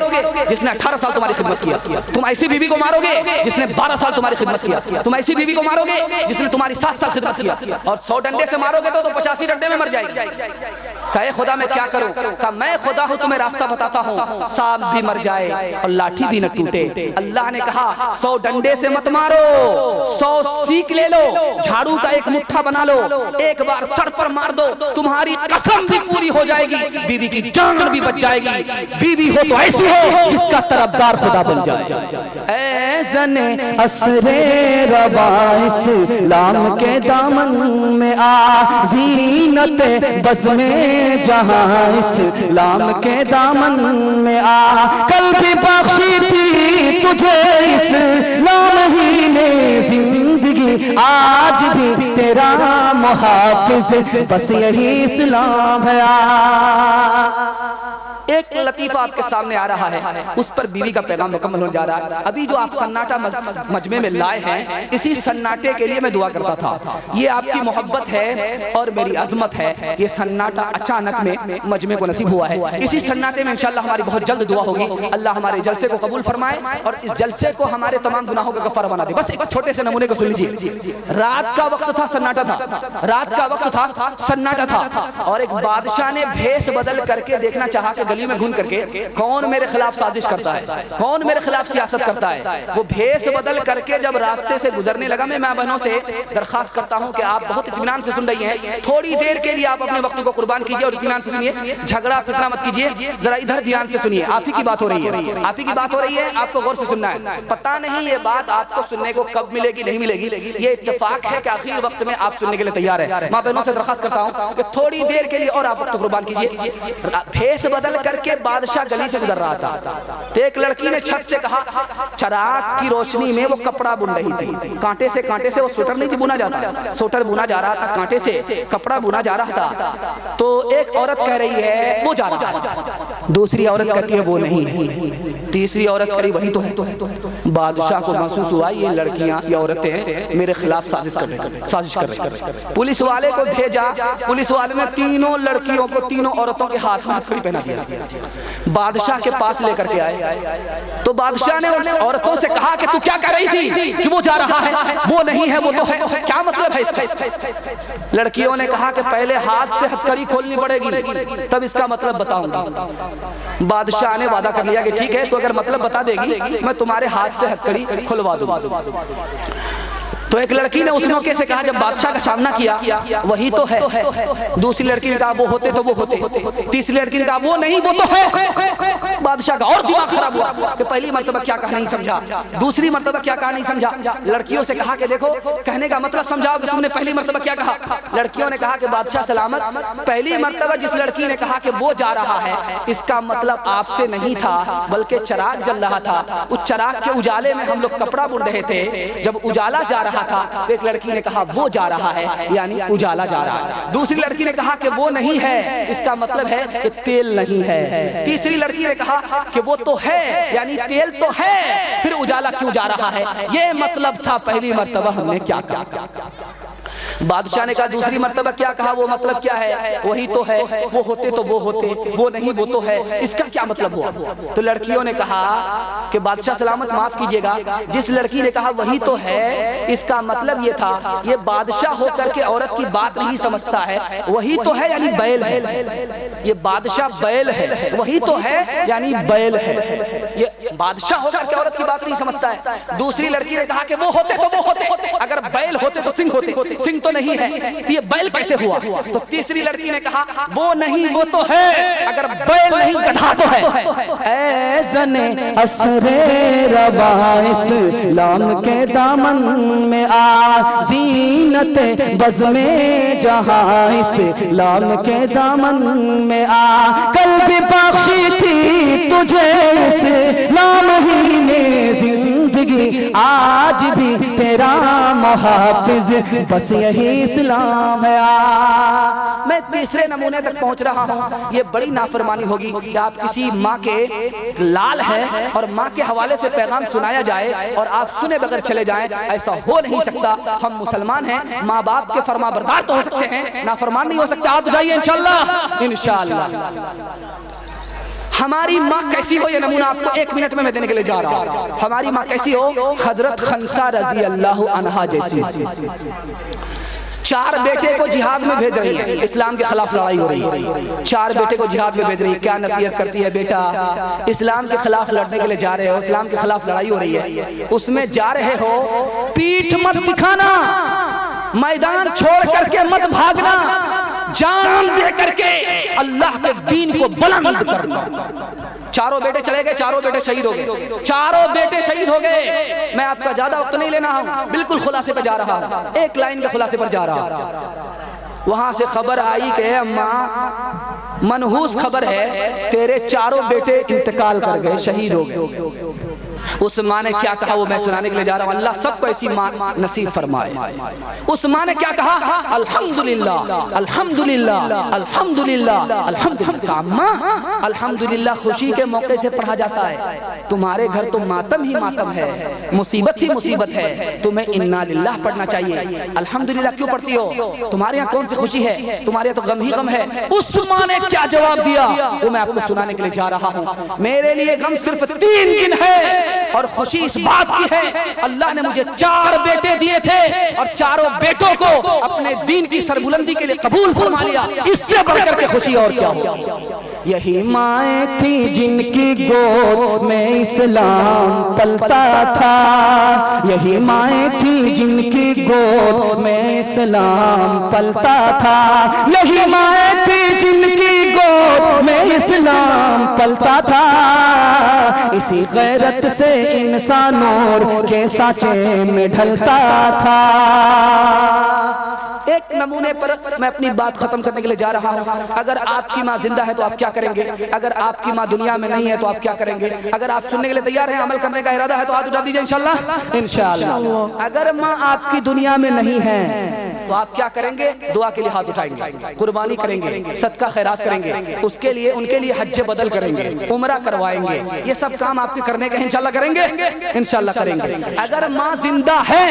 جس نے 18 سال تمہاری خدمت کیا، تم ایسی بیوی کو مارو گے جس نے 12 سال تمہاری خدمت کیا، تم ایسی بیوی کو مارو گے جس نے تمہاری 7 سال خدمت کیا، اور 100 ڈنڈے سے مارو گے تو 85 ڈنڈے میں مر جائے گی۔ کہا اے خدا میں کیا کروں؟ کہا میں خدا ہوں تمہیں راستہ بتاتا ہوں، سانپ بھی مر جائے اور لاٹھی بھی نہ ٹوٹے۔ اللہ نے کہا 100 ڈنڈے سے مت مارو، 100 سیک لے لو، جھاڑو کا ایک مٹھا بنا لو، ایک بار سر پر مار دو، تمہاری قسم بھی پوری ہو جائے گی، بیوی کی جان بھی بچ جائے گی۔ بیوی ہو تو ایسی ہو جس کا طرفدار خدا بن جائے۔ اے زن عصر روا اسلام کے دامن میں آ، زینت بزم جہاں اسلام کے دامن میں آ، کل بھی بخشی تھی تجھے اسلام ہی نے زندگی، آج بھی تیرا محافظ بس یہی اسلام ہے۔ ایک لطیفہ آپ کے سامنے آ رہا ہے، اس پر بیوی کا پیغام مکمل ہو جا رہا ہے۔ ابھی جو آپ سناٹا مجمع میں لائے ہیں، اسی سناٹے کے لیے میں دعا کرتا تھا، یہ آپ کی محبت ہے اور میری عظمت ہے، یہ سناٹا اچانک میں مجمع کو نصیب ہوا ہے۔ اسی سناٹے میں انشاءاللہ ہماری بہت جلد دعا ہوگی، اللہ ہمارے جلسے کو قبول فرمائے اور اس جلسے کو ہمارے تمام گناہوں کا کفارہ بنا دے۔ بس ایک چھوٹے سے نمونے کو سن لیجیے، رات کا وقت تھا، سناٹا تھا، رات کا وقت تھا، سناٹا تھا، اور ایک بادشاہ نے بھیس بدل کر کے دیکھنا چاہا کہ گلی میں گھوم کر کے کون میرے خلاف سازش کرتا ہے، کون میرے خلاف سیاست کرتا ہے۔ وہ بھیس بدل کر کے جب راستے سے گزرنے لگا، میں ماں بہنوں سے درخواست کرتا ہوں کہ آپ بہت اطمینان سے سن رہی ہیں، تھوڑی دیر کے لیے آپ اپنے وقت کو قربان کیجئے اور اطمینان سے سنیے، جھگڑا پھرنا مت کیجئے، ذرا ادھر دھیان سے سنیے، آپ ہی کی بات ہو رہی ہے، آپ ہی کی بات ہو رہی ہے، آپ کو غور سے سننا ہے۔ پتہ نہیں یہ بات آپ کو سننے کو کب ملے گی نہیں ملے گی، یہ اتفاق ہے کہ آخری وقت میں آپ سننے کے لیے تیار ہے۔ ماں بہنوں سے درخواست کرتا ہوں کہ تھوڑی دیر کے لیے اور آپ وقت قربان کیجئے۔ بھیس بدل کر کے بادشاہ گلی سے گزر رہا تھا، تو ایک لڑکی نے چھت سے کہا، چراغ کی روشنی میں وہ کپڑا بن رہی تھی، کانٹے سے وہ سوٹر نہیں بنا جاتا، سوٹر بنا جا رہا تھا، کانٹے سے کپڑا بنا جا رہا تھا۔ تو ایک عورت کہہ رہی ہے وہ جا رہا ہے، دوسری عورت کہتی ہے وہ نہیں ہے، تیسری عورت کہہ رہی وہی تو ہے۔ بادشاہ کو محسوس ہوا یہ لڑکیاں، یہ عورتیں میرے خلاف سازش کر رہی ہیں۔ پولیس والے کو بھیجا، پولیس والے نے تینوں لڑکیوں کو، تینوں عورتوں کے ہاتھ میں ہتھکڑی پہنا دیا، بادشاہ کے پاس لے کر کے آئے۔ تو بادشاہ نے ان عورتوں سے کہا کہ تو کیا کہہ رہی تھی کہ وہ جا رہا ہے، وہ نہیں ہے وہ تو ہے، کیا مطلب ہے اس کا؟ لڑکیوں نے کہا کہ پہلے ہاتھ سے ہتھکڑی کھولنی پڑے گی تب اس کا مطلب بتاؤں گا۔ بادشاہ نے وعدہ کر لیا کہ ٹھیک ہے تو اگر مطلب بتا دے گی میں تمہارے ہاتھ سے ہتھکڑی کھلوا دوں گا۔ تو ایک لڑکی نے اس موقع سے کہا جب بادشاہ کا سامنا کیا وہی تو ہے، دوسری لڑکی نے کہا وہ ہوتے تو وہ ہوتے، تیسری لڑکی نے کہا وہ نہیں وہ تو ہے۔ بادشاہ کا اور دماغ خراب ہوا کہ پہلی مرتبہ کیا کہا نہیں سمجھا، دوسری مرتبہ کیا کہا نہیں سمجھا۔ لڑکیوں سے کہا کہ دیکھو کہنے کا مطلب سمجھاؤ کہ تم نے پہلی مرتبہ کیا کہا۔ لڑکیوں نے کہا کہ بادشاہ سلامت، پہلی مرتبہ جس لڑکی نے کہا کہ وہ جا رہا ہے اس کا مطلب آپ سے نہیں تھا بلکہ چراغ جل رہا تھا، اس چراغ کے اجالے میں ہم لوگ کپڑا بن رہے تھے، جب اجالا جا رہا تھا ایک لڑکی نے کہا وہ جا رہا ہے یعنی اجالا جا رہا ہے، دوسری لڑکی نے کہا کہ وہ نہیں ہے اس کا مطلب ہے کہ تیل نہیں ہے، تیسری لڑکی نے کہا کہ وہ تو ہے یعنی تیل تو ہے پھر اجالا کیوں جا رہا ہے، یہ مطلب تھا پہلی مرتبہ ہم نے کیا کہا۔ بادشاہ نے کہا دوسری مرتبہ کیا کہا وہ مطلب کیا ہے، وہی تو ہے، وہ ہوتے تو وہ ہوتے، وہ نہیں وہ تو ہے، اس کا کیا مطلب ہوا۔ تو لڑکیوں نے کہا کہ بادشاہ سلامت معاف کیجئے گا، جس لڑکی نے کہا وہی تو ہے اس کا مطلب یہ تھا یہ بادشاہ ہو کر کے عورت کی بات نہیں سمجھتا ہے، وہی تو ہے یعنی بیل ہے، یہ بادشاہ بیل ہے، وہی تو ہے یعنی بیل ہے، یہ بادشاہ ہو کر کے عورت کی بات نہیں سمجھتا ہے۔ دوسری لڑکی نے کہا کہ وہ ہوتے تو وہ ہوتے، اگر بیل ہوتے تو سنگ ہوتے، سنگ تو نہیں ہے تو یہ بیل کیسے ہوا۔ تو تیسری لڑکی نے کہا وہ نہیں وہ تو ہے، اگر بیل نہیں گدھا تو ہے۔ اے زنے عصر روا اسلام کے دامن میں آ، زینت بزم جہاں اسلام کے دامن میں آ، کل بھی بخشی تھی تجھے اسلام ہی نے زندگی، آج بھی تیرا محافظ بس یہی اسلام ہے۔ میں تیسرے نمونے تک پہنچ رہا ہوں، یہ بڑی نافرمانی ہوگی کہ آپ کسی ماں کے لال ہیں اور ماں کے حوالے سے پیغام سنایا جائے اور آپ سنے بغیر چلے جائیں، ایسا ہو نہیں سکتا۔ ہم مسلمان ہیں، ماں باپ کے فرما بردار تو ہو سکتے ہیں، نافرمان نہیں ہو سکتے۔ آپ جائیے انشاءاللہ۔ ہماری ماں کیسی ہو یہ نمونہ آپ کو ایک منٹ میں دینے کے لئے جا رہا ہوں۔ ہماری ماں کیسی ہو؟ حضرت خنسا رضی اللہ عنہا جیسی، 4 بیٹے کو جہاد میں بھیج رہی ہے، اسلام کے خلاف لڑائی ہو رہی ہے، 4 بیٹے کو جہاد میں بھیج رہی ہے۔ کیا نصیحت کرتی ہے؟ بیٹا اسلام کے خلاف لڑنے کے لئے جا رہے ہو، اسلام کے خلاف لڑائی ہو رہی ہے، اس میں جا رہے ہو پیٹھ مت دکھانا، میدان چھوڑ کر کے مت بھاگنا، جان دے کر کے اللہ کے دین کو بلند کرنا۔ 4 بیٹے چلے گئے، 4 بیٹے شہید ہو گئے، 4 بیٹے شہید ہو گئے۔ میں آپ کا زیادہ وقت نہیں لینا ہوں، بالکل خلاصے پہ جا رہا ہوں، ایک لائن کے خلاصے پر جا رہا ہوں۔ وہاں سے خبر آئی کہ اماں منحوس خبر ہے تیرے 4 بیٹے انتقال کر گئے، شہید ہو گئے۔ اس ماں نے کیا کہا وہ میں سنانے کے لئے جا رہا ہوں، اللہ سب کو ایسی ماں نصیب فرمائے۔ اس ماں نے کیا کہا؟ الحمدللہ الحمدللہ الحمدللہ الحمدللہ۔ اماں الحمدللہ خوشی کے موقع سے پڑھا جاتا ہے، تمہارے گھر تو ماتم ہی ماتم ہے، مصیبت ہی مصیبت ہے، تمہیں انا للہ پڑھنا چاہیے۔ الحمدللہ کیوں پڑھتی ہو؟ تمہارے یہاں کون سی خوشی ہے؟ تمہارے یہاں تو غم ہی غم ہے۔ اس ماں نے کیا جواب دیا وہ میں آپ کو سنانے کے لئے جا رہا ہوں۔ میرے لیے غم صرف 3 دن ہے اور خوشی اس بات کی ہے اللہ نے مجھے 4 بیٹے دیے تھے اور 4 بیٹوں کو اپنے دین کی سربلندی کے لیے قبول فرما لیا، اس سے بڑھ کر کے خوشی اور کیا ہو۔ یہی مائیں تھی جن کی گود میں اسلام پلتا تھا، یہی مائیں تھی جن کی گود میں اسلام پلتا تھا، یہی مائیں تھی جن کی گود میں اسلام پلتا تھا، اسی غیرت سے انسان نور کے سانچے میں ڈھلتا تھا۔ ایک نمونے پر میں اپنی بات ختم کرنے کے لیے جا رہا ہوں. اگر آپ کی ماں زندہ ہے تو آپ کیا کریں گے؟ اگر آپ کی ماں دنیا میں نہیں ہے تو آپ کیا کریں گے؟ اگر آپ سننے کے لیے تیار ہیں، عمل کرنے کا ارادہ ہے تو ہاتھ اٹھا دیجئے انشاءاللہ. انشاءاللہ. اگر ماں آپ کی دنیا میں نہیں ہے تو آپ کیا کریں گے؟ دعا کے لیے ہاتھ اٹھائیں گے، قربانی کریں گے، صدقہ خیرات کریں گے، اس کے لیے ان کے لیے حج بدل کریں گے، عمرہ کروائیں گے. یہ سب کام آپ کے کرنے کے ہیں، انشاءاللہ کریں گے، انشاءاللہ کریں گے. اگر ماں زندہ ہے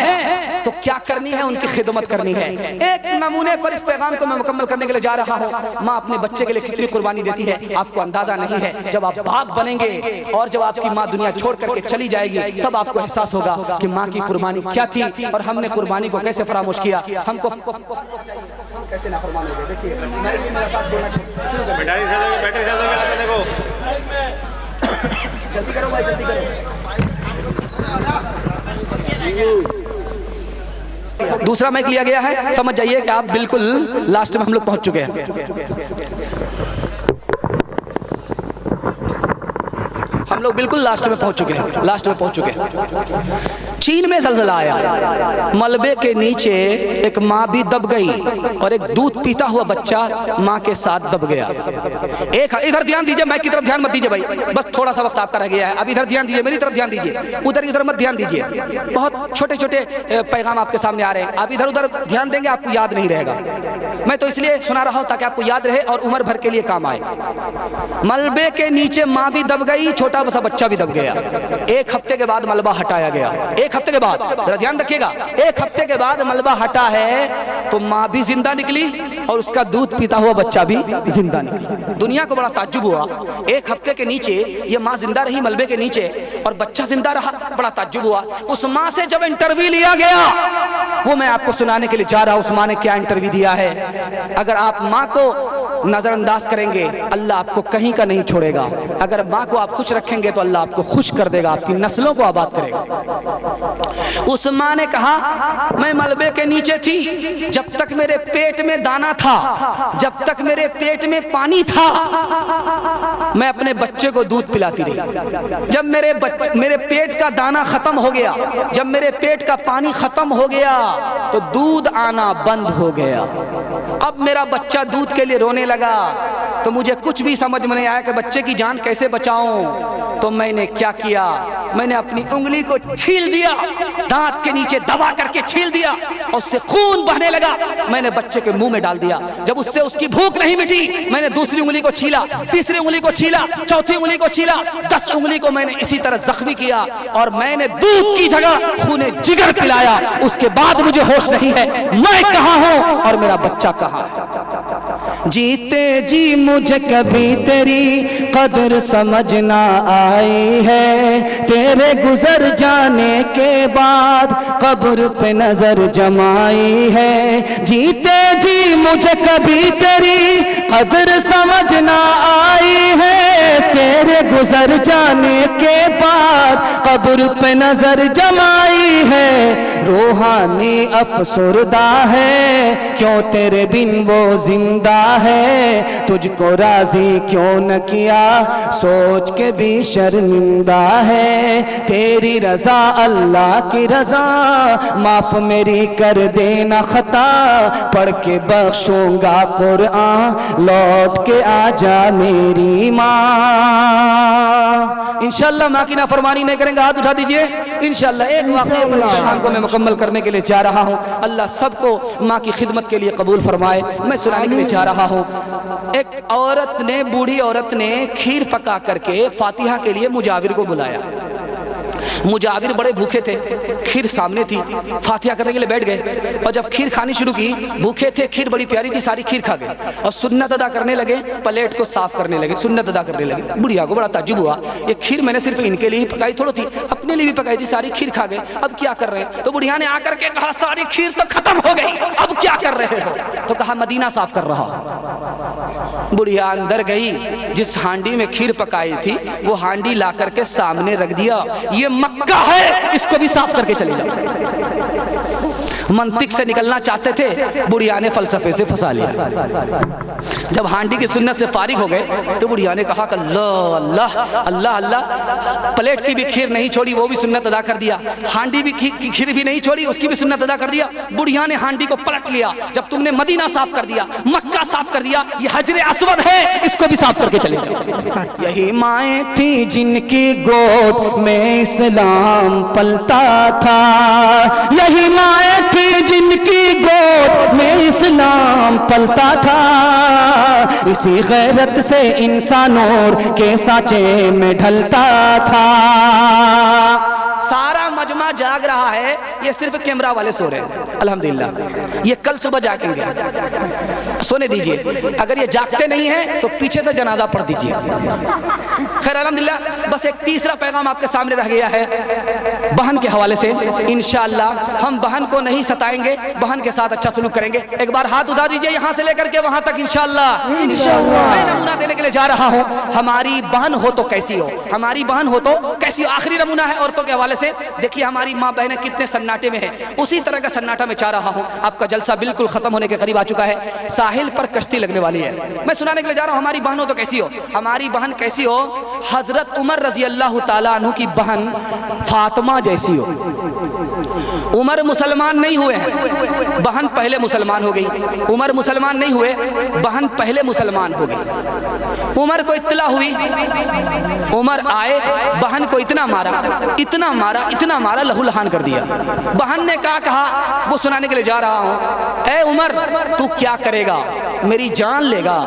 تو کیا کرنی ہے؟ ان کی خدمت کرنی ہے. ایک نمونے پر اس پیغام کو میں مکمل کرنے کے لیے جا رہا ہوں. ماں اپنے بچے کے لیے کتنی قربانی دیتی ہے آپ کو اندازہ نہیں ہے. جب آپ باپ بنیں گے اور جب آپ کی ماں دنیا چھوڑ کر کے چلی جائے گی تب آپ کو احساس ہوگا کہ ماں کی قربانی کیا تھی اور ہم نے قربانی کو کیسے فراموش کیا. ہم کو کیسے نافرمان ہو گئے. دیکھیے میرا ساتھ چھوڑنا شروع کریں. بیٹری سے دیکھو. جلدی کرو بھائی، جلدی کرو. دوسرا مائک لیا گیا ہے، سمجھ جائیے کہ آپ بالکل لاسٹ میں ہم لوگ پہنچ چکے ہیں. ہم لوگ بالکل لاسٹ میں پہنچ چکے ہیں. چین میں زلزلہ آیا، ملبے کے نیچے ایک ماں بھی دب گئی اور ایک دودھ پیتا ہوا بچہ ماں کے ساتھ دب گیا. ادھر دھیان دیجئے، مائک کی طرف دھیان مت دیجئے بھائی، بس تھوڑا سا وقت آپ کا رہ گیا ہے. اب ادھر دھیان دیجئے، میری طرف دھیان دیجئے، ادھر مت دھیان دیجئے. بہت چھوٹے چھوٹے پیغام آپ کے سامنے آ رہے ہیں، آپ ادھر دھیان دیں گے آپ کو یاد نہیں رہے گا. میں تو اس لیے سنا رہا ہوں تاکہ آپ کو یاد رہے اور عمر بھر کے لیے کام آئے. ملبے کے نیچے ماں بھی دب گئی، چھوٹا سا بچہ بھی دب گیا. 1 ہفتے کے بعد ملبہ ہٹایا گیا. 1 ہفتے کے بعد، ذرا دھیان رکھیے گا، 1 ہفتے کے بعد ملبہ ہٹا ہے تو ماں بھی زندہ نکلی اور اس کا دودھ پیتا ہوا بچہ بھی زندہ نکلا. دنیا کو بڑا تعجب ہوا. 1 ہفتے کے نیچے یہ ماں زندہ رہی ملبے کے نیچے اور بچہ زندہ رہا. بڑا تعجب ہوا. اس ماں سے جب انٹرویو لیا گیا وہ میں آپ کو سنانے کے لیے جا رہا ہوں. اس ماں نے کیا انٹرویو دیا ہے. اگر آپ ماں کو نظر انداز کریں گے اللہ آپ کو کہیں کا نہیں چھوڑے گا. اگر ماں کو آپ خوش رکھیں گے تو اللہ آپ کو خوش کر دے گا، آپ کی نسلوں کو آباد کرے گا. اس ماں نے کہا میں ملبے کے نیچے تھی جب تک میرے پیٹ میں دانا تھا، جب تک میرے پیٹ میں پانی تھا میں اپنے بچے کو دودھ پلاتی رہی. جب میرے پیٹ کا دانا ختم ہو گیا، جب میرے پیٹ کا پانی ختم ہو گیا تو دودھ آنا بند ہو گیا. اب میرا بچہ دودھ کے لیے رونے لگا تو مجھے کچھ بھی سمجھ میں نہیں آیا کہ بچے کی جان کیسے بچاؤں. تو میں نے کیا کیا، میں نے اپنی انگلی کو چھیل دیا، دانت کے نیچے دبا کر کے چھیل دیا اور اس سے خون بہنے لگا. میں نے بچے کے منہ میں ڈال دیا. جب اس سے اس کی بھوک نہیں مٹی میں نے دوسری انگلی کو چھیلا، تیسری انگلی کو چھیلا، چوتھی انگلی کو چھیلا، 10 انگلی کو میں نے اسی طرح زخمی کیا اور میں نے دودھ کی جگہ خون جگر پلایا. اس کے بعد مجھے ہوش نہیں ہے میں کہاں ہوں اور میرا بچہ کہاں ہے. جیتے جی مجھے کبھی تیری قدر سمجھ نہ آئی ہے، تیرے گزر جانے کے بعد قبر پہ نظر جمائی ہے. جیتے جی مجھے کبھی تیری قدر سمجھ نہ آئی ہے، تیرے گزر جانے کے بعد قبر پہ نظر جمائی ہے. روحانی افسردہ ہے کیوں تیرے بن وہ زندہ ہے، تجھ کو راضی کیوں نہ کیا سوچ کے بھی شرمندہ ہے. تیری رضا اللہ کی رضا، معاف میری کر دینا خطا، پڑھ کے بخشوں گا قرآن لوٹ کے آ جا میری ماں. انشاءاللہ ماں کی نافرمانی نہیں کریں گے. ہاتھ اٹھا دیجئے. انشاءاللہ ایک واقعہ کو میں مکمل کرنے کے لیے جا رہا ہوں. اللہ سب کو ماں کی خدمت کے لیے قبول فرمائے. میں سنانے کے لیے جا رہا ہوں. ایک عورت نے، بوڑھی عورت نے کھیر پکا کر کے فاتحہ کے لیے مجاور کو بلایا. مجاور بڑے بھوکے تھے، کھیر سامنے تھی، فاتحہ کرنے کے لیے بیٹھ گئے اور جب کھیر کھانی شروع کی، بھوکے تھے، کھیر بڑی پیاری تھی، ساری کھیر کھا گئے اور سنت ادا کرنے لگے، پلیٹ کو صاف کرنے لگے، سنت ادا کرنے لگے. بڑھیا کو بڑا تعجب ہوا، یہ کھیر میں نے صرف ان کے لیے ہی پکائی تھوڑی تھی، اپنے لیے بھی پکائی تھی، ساری کھیر کھا گئے، اب کیا کر رہے ہیں؟ تو بڑھیا نے آ کر کے کہا ساری کھیر تو ختم ہو گئی، اب کیا کر رہے ہو؟ تو کہا مدینہ صاف کر رہا ہوں. بڑھیا اندر گئی، جس ہانڈی میں کھیر پکائی تھی وہ ہانڈی لا کر کے سامنے رکھ دیا. یہ مکہ ہے، اس کو بھی صاف کر کے چلے جاؤ. منطق سے نکلنا چاہتے تھے، بڑھیا نے فلسفے سے پھنسا لیا۔ جب ہانڈی کی سنت سے فارغ ہو گئے تو بڑھیا نے کہا کہ اللہ اللہ اللہ اللہ، پلیٹ کی بھی کھیر نہیں چھوڑی، وہ بھی سنت ادا کر دیا، ہانڈی بھی کی کھیر بھی نہیں چھوڑی، اس کی بھی سنت ادا کر دیا۔ بڑھیا نے ہانڈی کو پلٹ لیا، جب تم نے مدینہ صاف کر دیا، مکہ صاف کر دیا، یہ حجر اسود ہے، اس کو بھی صاف کر کے چلے جاؤ۔ یہی مائیں تھی جن کی گود میں اسلام پلتا تھا، یہی مائیں تھی جن کی گود میں اسلام پلتا تھا، اسی غیرت سے انسان اور کے سانچے میں ڈھلتا تھا۔ سارا مجمع جاگ رہا ہے، یہ صرف کیمرہ والے سو رہے ہیں، الحمدللہ یہ کل صبح جاگیں گے، سونے دیجئے، اگر یہ جاگتے نہیں ہیں تو پیچھے سے جنازہ پڑھ دیجئے۔ خیر الحمدللہ، بس ایک تیسرا پیغام آپ کے سامنے رہ گیا ہے بہن کے حوالے سے۔ انشاءاللہ ہم بہن کو نہیں ستائیں گے، بہن کے ساتھ اچھا سلوک کریں گے۔ ایک بار ہاتھ اٹھا دیجئے یہاں سے لے کر کے وہاں تک، انشاءاللہ میں نمونہ دینے کے لیے جا رہا ہوں۔ ہماری بہن ہو تو کیسی ہو، ہماری بہن ہو تو کیسی ہو، آخری نمونہ ہے عورتوں کے حوالے سے۔ دیکھیے ہماری ماں بہنیں کتنے سناٹے میں ہیں، اسی طرح کا سناٹا میں چاہ رہا ہوں۔ آپ کا جلسہ بالکل ختم ہونے کے قریب آ چکا ہے، ساحل پر کشتی لگنے والی ہے، میں سنانے کے لیے جا رہا ہوں ہماری بہن ہو تو کیسی ہو۔ ہماری بہن کیسی ہو، حضرت عمر رضی اللہ تعالیٰ عنہ کی بہن فاطمہ جیسی ہو۔ عمر مسلمان نہیں ہوئے ہیں، بہن پہلے مسلمان ہو گئی۔ عمر مسلمان نہیں ہوئے، بہن پہلے مسلمان ہو گئی۔ عمر کو اطلاع ہوئی، عمر آئے، بہن کو اتنا مارا اتنا مارا اتنا مارا، لہو لہان کر دیا۔ بہن نے کہا وہ سنانے کے لیے جا رہا ہوں، اے عمر تو کیا کرے گا، میری جان لے گا،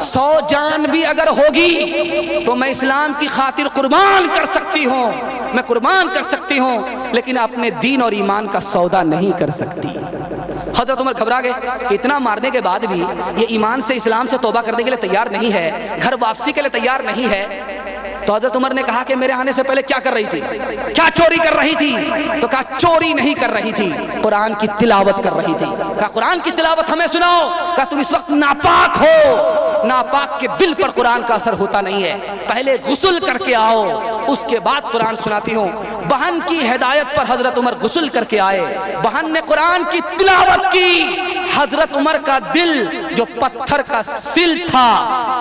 100 جان بھی اگر ہوگی تو میں اسلام کی خاطر قربان کر سکتی ہوں، میں قربان کر سکتی ہوں، لیکن اپنے دین اور ایمان کا سودا نہیں کر سکتی۔ حضرت عمر گھبرا گئے کہ اتنا مارنے کے بعد بھی یہ ایمان سے اسلام سے توبہ کرنے کے لیے تیار نہیں ہے، گھر واپسی کے لیے تیار نہیں ہے۔ تو حضرت عمر نے کہا کہ میرے آنے سے پہلے کیا کر رہی تھی، کیا چوری کر رہی تھی؟ تو کہا چوری نہیں کر رہی تھی، قرآن کی تلاوت کر رہی تھی۔ کہا قرآن کی تلاوت ہمیں سناؤ۔ کہا تم اس وقت ناپاک ہو، ناپاک کے دل پر قرآن کا اثر ہوتا نہیں ہے، پہلے غسل کر کے آؤ، اس کے بعد قرآن سناتی ہوں۔ بہن کی ہدایت پر حضرت عمر غسل کر کے آئے، بہن نے قرآن کی تلاوت کی، حضرت عمر کا دل جو پتھر کا سل تھا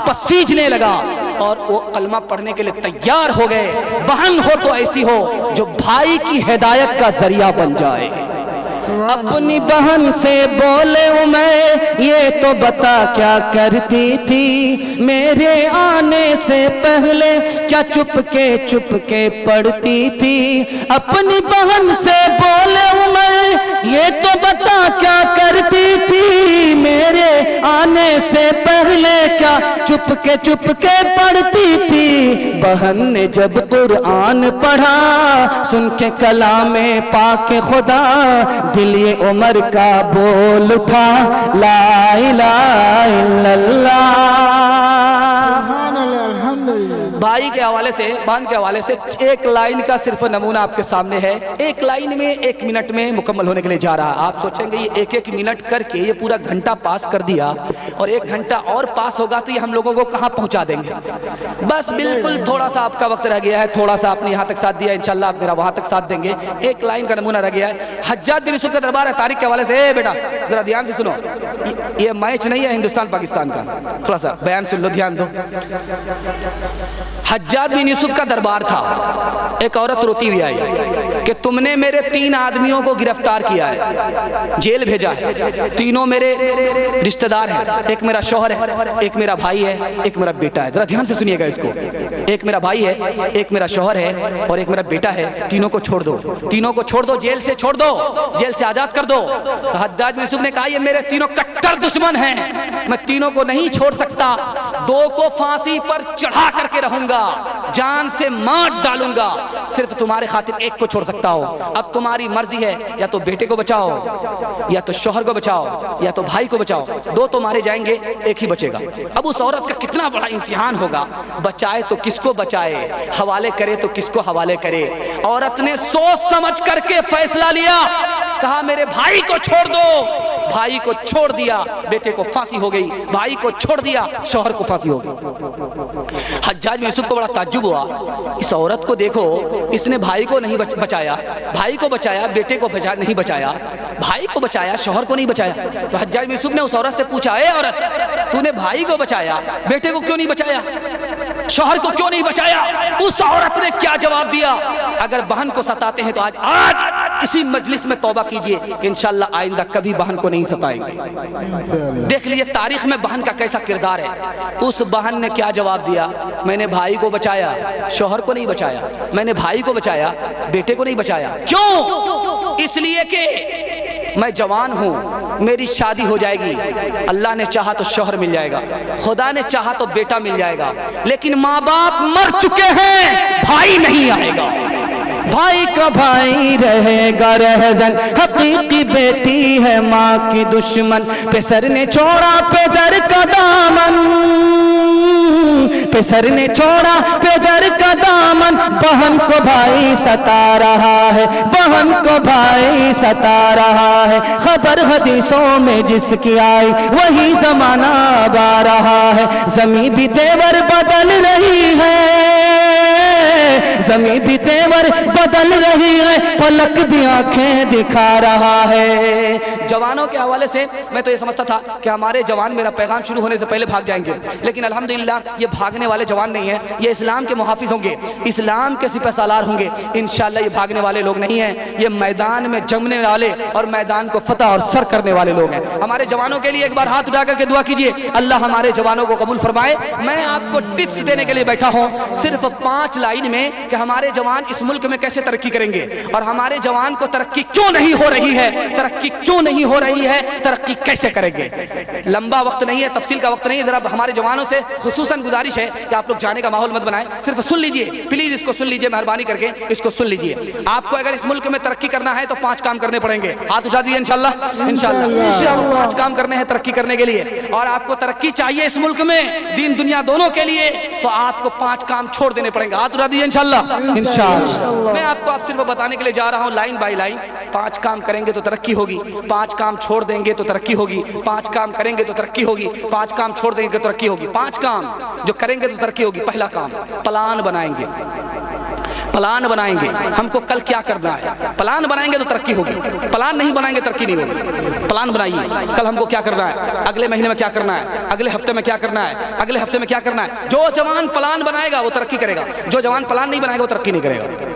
پسیجنے لگا اور وہ کلمہ پڑھنے کے لیے تیار ہو گئے۔ بہن ہو تو ایسی ہو جو بھائی کی ہدایت کا ذریعہ بن جائے۔ اپنی بہن سے بولے عمر یہ تو بتا کیا کرتی تھی، میرے آنے سے پہلے کیا چپ کے پڑھتی تھی۔ اپنی بہن سے بولے عمر یہ تو بتا کیا کرتی تھی، میرے آنے سے پہلے کیا چپ کے پڑھتی تھی۔ بہن نے جب قرآن پڑھا سن کے کلام پاک خدا، دل یہ عمر کا بول اٹھا لا الہ الا اللہ۔ بھائی کے حوالے سے، بہن کے حوالے سے ایک لائن کا صرف نمونہ آپ کے سامنے ہے، ایک لائن میں 1 منٹ میں مکمل ہونے کے لیے جا رہا ہے۔ آپ سوچیں گے یہ 1 منٹ کر کے یہ پورا گھنٹہ پاس کر دیا اور 1 گھنٹہ اور پاس ہوگا تو یہ ہم لوگوں کو کہاں پہنچا دیں گے۔ بس بالکل تھوڑا سا آپ کا وقت رہ گیا ہے، تھوڑا سا آپ نے یہاں تک ساتھ دیا، انشاءاللہ آپ میرا وہاں تک ساتھ دیں گے۔ ایک لائن کا نمونہ رہ گیا ہے، حجاج بن یوسف کا دربار ہے تاریخ کے حوالے سے۔ اے بیٹا ذرا دھیان سے سنو، یہ میچ نہیں ہے ہندوستان پاکستان کا، تھوڑا سا بیان سن لو، دھیان دو۔ حجاج بن یوسف کا دربار تھا، ایک عورت روتی ہوئی آئی کہ تم نے میرے 3 آدمیوں کو گرفتار کیا ہے، جیل بھیجا ہے، تینوں میرے رشتہ دار ہیں، ایک میرا شوہر ہے، ایک میرا بھائی ہے، ایک میرا بیٹا ہے۔ ذرا دھیان سے سنیے گا اس کو، ایک میرا بھائی ہے، ایک میرا شوہر ہے اور ایک میرا بیٹا ہے، تینوں کو چھوڑ دو، تینوں کو چھوڑ دو، جیل سے چھوڑ دو، جیل سے آزاد کر دو۔ تو حجاج بن یوسف نے کہا یہ میرے تینوں کٹر دشمن ہیں، میں تینوں کو نہیں چھوڑ سکتا، 2 کو پھانسی پر چڑھا کر کے رہوں گا، جان سے مار ڈالوں گا، صرف تمہارے خاطر 1 کو چھوڑ سکتا ہوں۔ اب تمہاری مرضی ہے، یا تو بیٹے کو بچاؤ، یا تو شوہر کو بچاؤ، یا تو بھائی کو بچاؤ، 2 تو مارے جائیں گے، 1 ہی بچے گا۔ اب اس عورت کا کتنا بڑا امتحان ہوگا، بچائے تو کس کو بچائے، حوالے کرے تو کس کو حوالے کرے۔ عورت نے سوچ سمجھ کر کے فیصلہ لیا، کہا میرے بھائی کو چھوڑ دو، بھائی کو چھوڑ دیا بیٹے کو پھانسی ہو گئی، بھائی کو چھوڑ دیا شوہر کو پھانسی ہو گئی۔ حجاج بن یوسف کو بڑا تعجب ہوا، اس عورت کو دیکھو، اس نے بھائی کو نہیں بچایا، بھائی کو بچایا، بیٹے کو نہیں بچایا، بھائی کو بچایا، شوہر کو نہیں بچایا۔ تو حجاج بن یوسف نے اس عورت سے پوچھا، اے عورت، تو نے بھائی کو بچایا، بیٹے کو کیوں نہیں بچایا، شوہر کو کیوں نہیں بچایا؟ اس عورت نے کیا جواب دیا؟ اگر بہن کو ستاتے ہیں تو آج اسی مجلس میں توبہ کیجئے کہ انشاءاللہ آئندہ کبھی بہن کو نہیں ستائیں گے۔ دیکھ لیے تاریخ میں بہن کا کیسا کردار ہے۔ اس بہن نے کیا جواب دیا؟ میں نے بھائی کو بچایا، شوہر کو نہیں بچایا، میں نے بھائی کو بچایا، بیٹے کو نہیں بچایا۔ کیوں؟ اس لیے کہ میں جوان ہوں، میری شادی ہو جائے گی، اللہ نے چاہا تو شوہر مل جائے گا، خدا نے چاہا تو بیٹا مل جائے گا، لیکن ماں باپ مر چکے ہیں، بھائی نہیں آئے گا۔ بھائی کا بھائی رہے گا رہزن، حقیقی بیٹی ہے ماں کی دشمن، پسر نے چھوڑا پیدر کا دامن، پسر نے چھوڑا پیدر کا دامن، بہن کو بھائی ستا رہا ہے، بہن کو بھائی ستا رہا ہے، خبر حدیثوں میں جس کی آئی وہی زمانہ اب آ رہا ہے، زمین بھی تیور بدل رہی ہے، زمین بھی تیور بدل رہی ہے، فلک بھی آنکھیں دکھا رہا ہے۔ جوانوں کے حوالے سے میں تو یہ سمجھتا تھا کہ ہمارے جوان میرا پیغام شروع ہونے سے پہلے بھاگ جائیں گے، لیکن الحمدللہ یہ بھاگنے والے جوان نہیں ہیں، یہ اسلام کے محافظ ہوں گے، اسلام کے سپہ سالار ہوں گے، انشاءاللہ یہ بھاگنے والے لوگ نہیں ہیں، یہ میدان میں جمنے والے اور میدان کو فتح اور سر کرنے والے لوگ ہیں۔ ہمارے جوانوں کے لیے ایک بار ہاتھ اٹھا کر کے دعا کیجئے، اللہ ہمارے جوانوں کو قبول فرمائے۔ میں آپ کو ٹپس دینے کے لیے بیٹھا ہوں، صرف 5 لائن میں کہ ہمارے جوان اس ملک میں کیسے ترقی کریں گے اور ہمارے جوان کو ترقی کیوں نہیں ہو رہی ہے، ترقی کیوں نہیں ہو رہی ہے، ترقی کیسے کریں گے۔ لمبا وقت نہیں ہے، تفصیل کا وقت نہیں ہے، ذرا ہمارے جوانوں سے خصوصاً گزارش ہے کہ آپ لوگ جانے کا ماحول مت بنائیں، صرف سن لیجئے، پلیز اس کو سن لیجئے، مہربانی کر کے اس کو سن لیجئے۔ آپ کو اگر اس ملک میں ترقی کرنا ہے تو 5 کام کرنے پڑیں گے، ہاتھ اٹھا دیجئے انشاءاللہ، انشاءاللہ 5 کام کرنے ہیں ترقی کرنے کے لیے، اور آپ کو ترقی چاہیے اس ملک میں دین دنیا دونوں کے لیے، تو آپ کو 5 کام چھوڑ دینے پڑیں گے، ہاتھ اٹھا دیجئے انشاءاللہ، انشاءاللہ۔ میں آپ کو اب صرف بتانے کے لیے جا رہا ہوں لائن بائی لائن، 5 کام کریں گے تو ترقی ہوگی، 5 کام چھوڑ دیں گے تو ترقی ہوگی، 5 کام کریں گے تو ترقی ہوگی، 5 کام چھوڑ دیں گے تو ترقی ہوگی، 5 کام جو کریں گے تو ترقی ہوگی۔ پہلا کام، پلان بنائیں گے، پلان بنائیں گے، ہم کو کل کیا کرنا ہے، پلان بنائیں گے تو ترقی ہوگی، پلان نہیں بنائیں گے ترقی نہیں ہوگی۔ پلان بنائیے، کل ہم کو کیا کرنا ہے، اگلے مہینے میں کیا کرنا ہے، اگلے ہفتے میں کیا کرنا ہے، اگلے ہفتے میں کیا کرنا ہے۔ جو جوان پلان بنائے گا وہ ترقی کرے گا، جو جوان پلان نہیں بنائے گا وہ ترقی نہیں کرے گا۔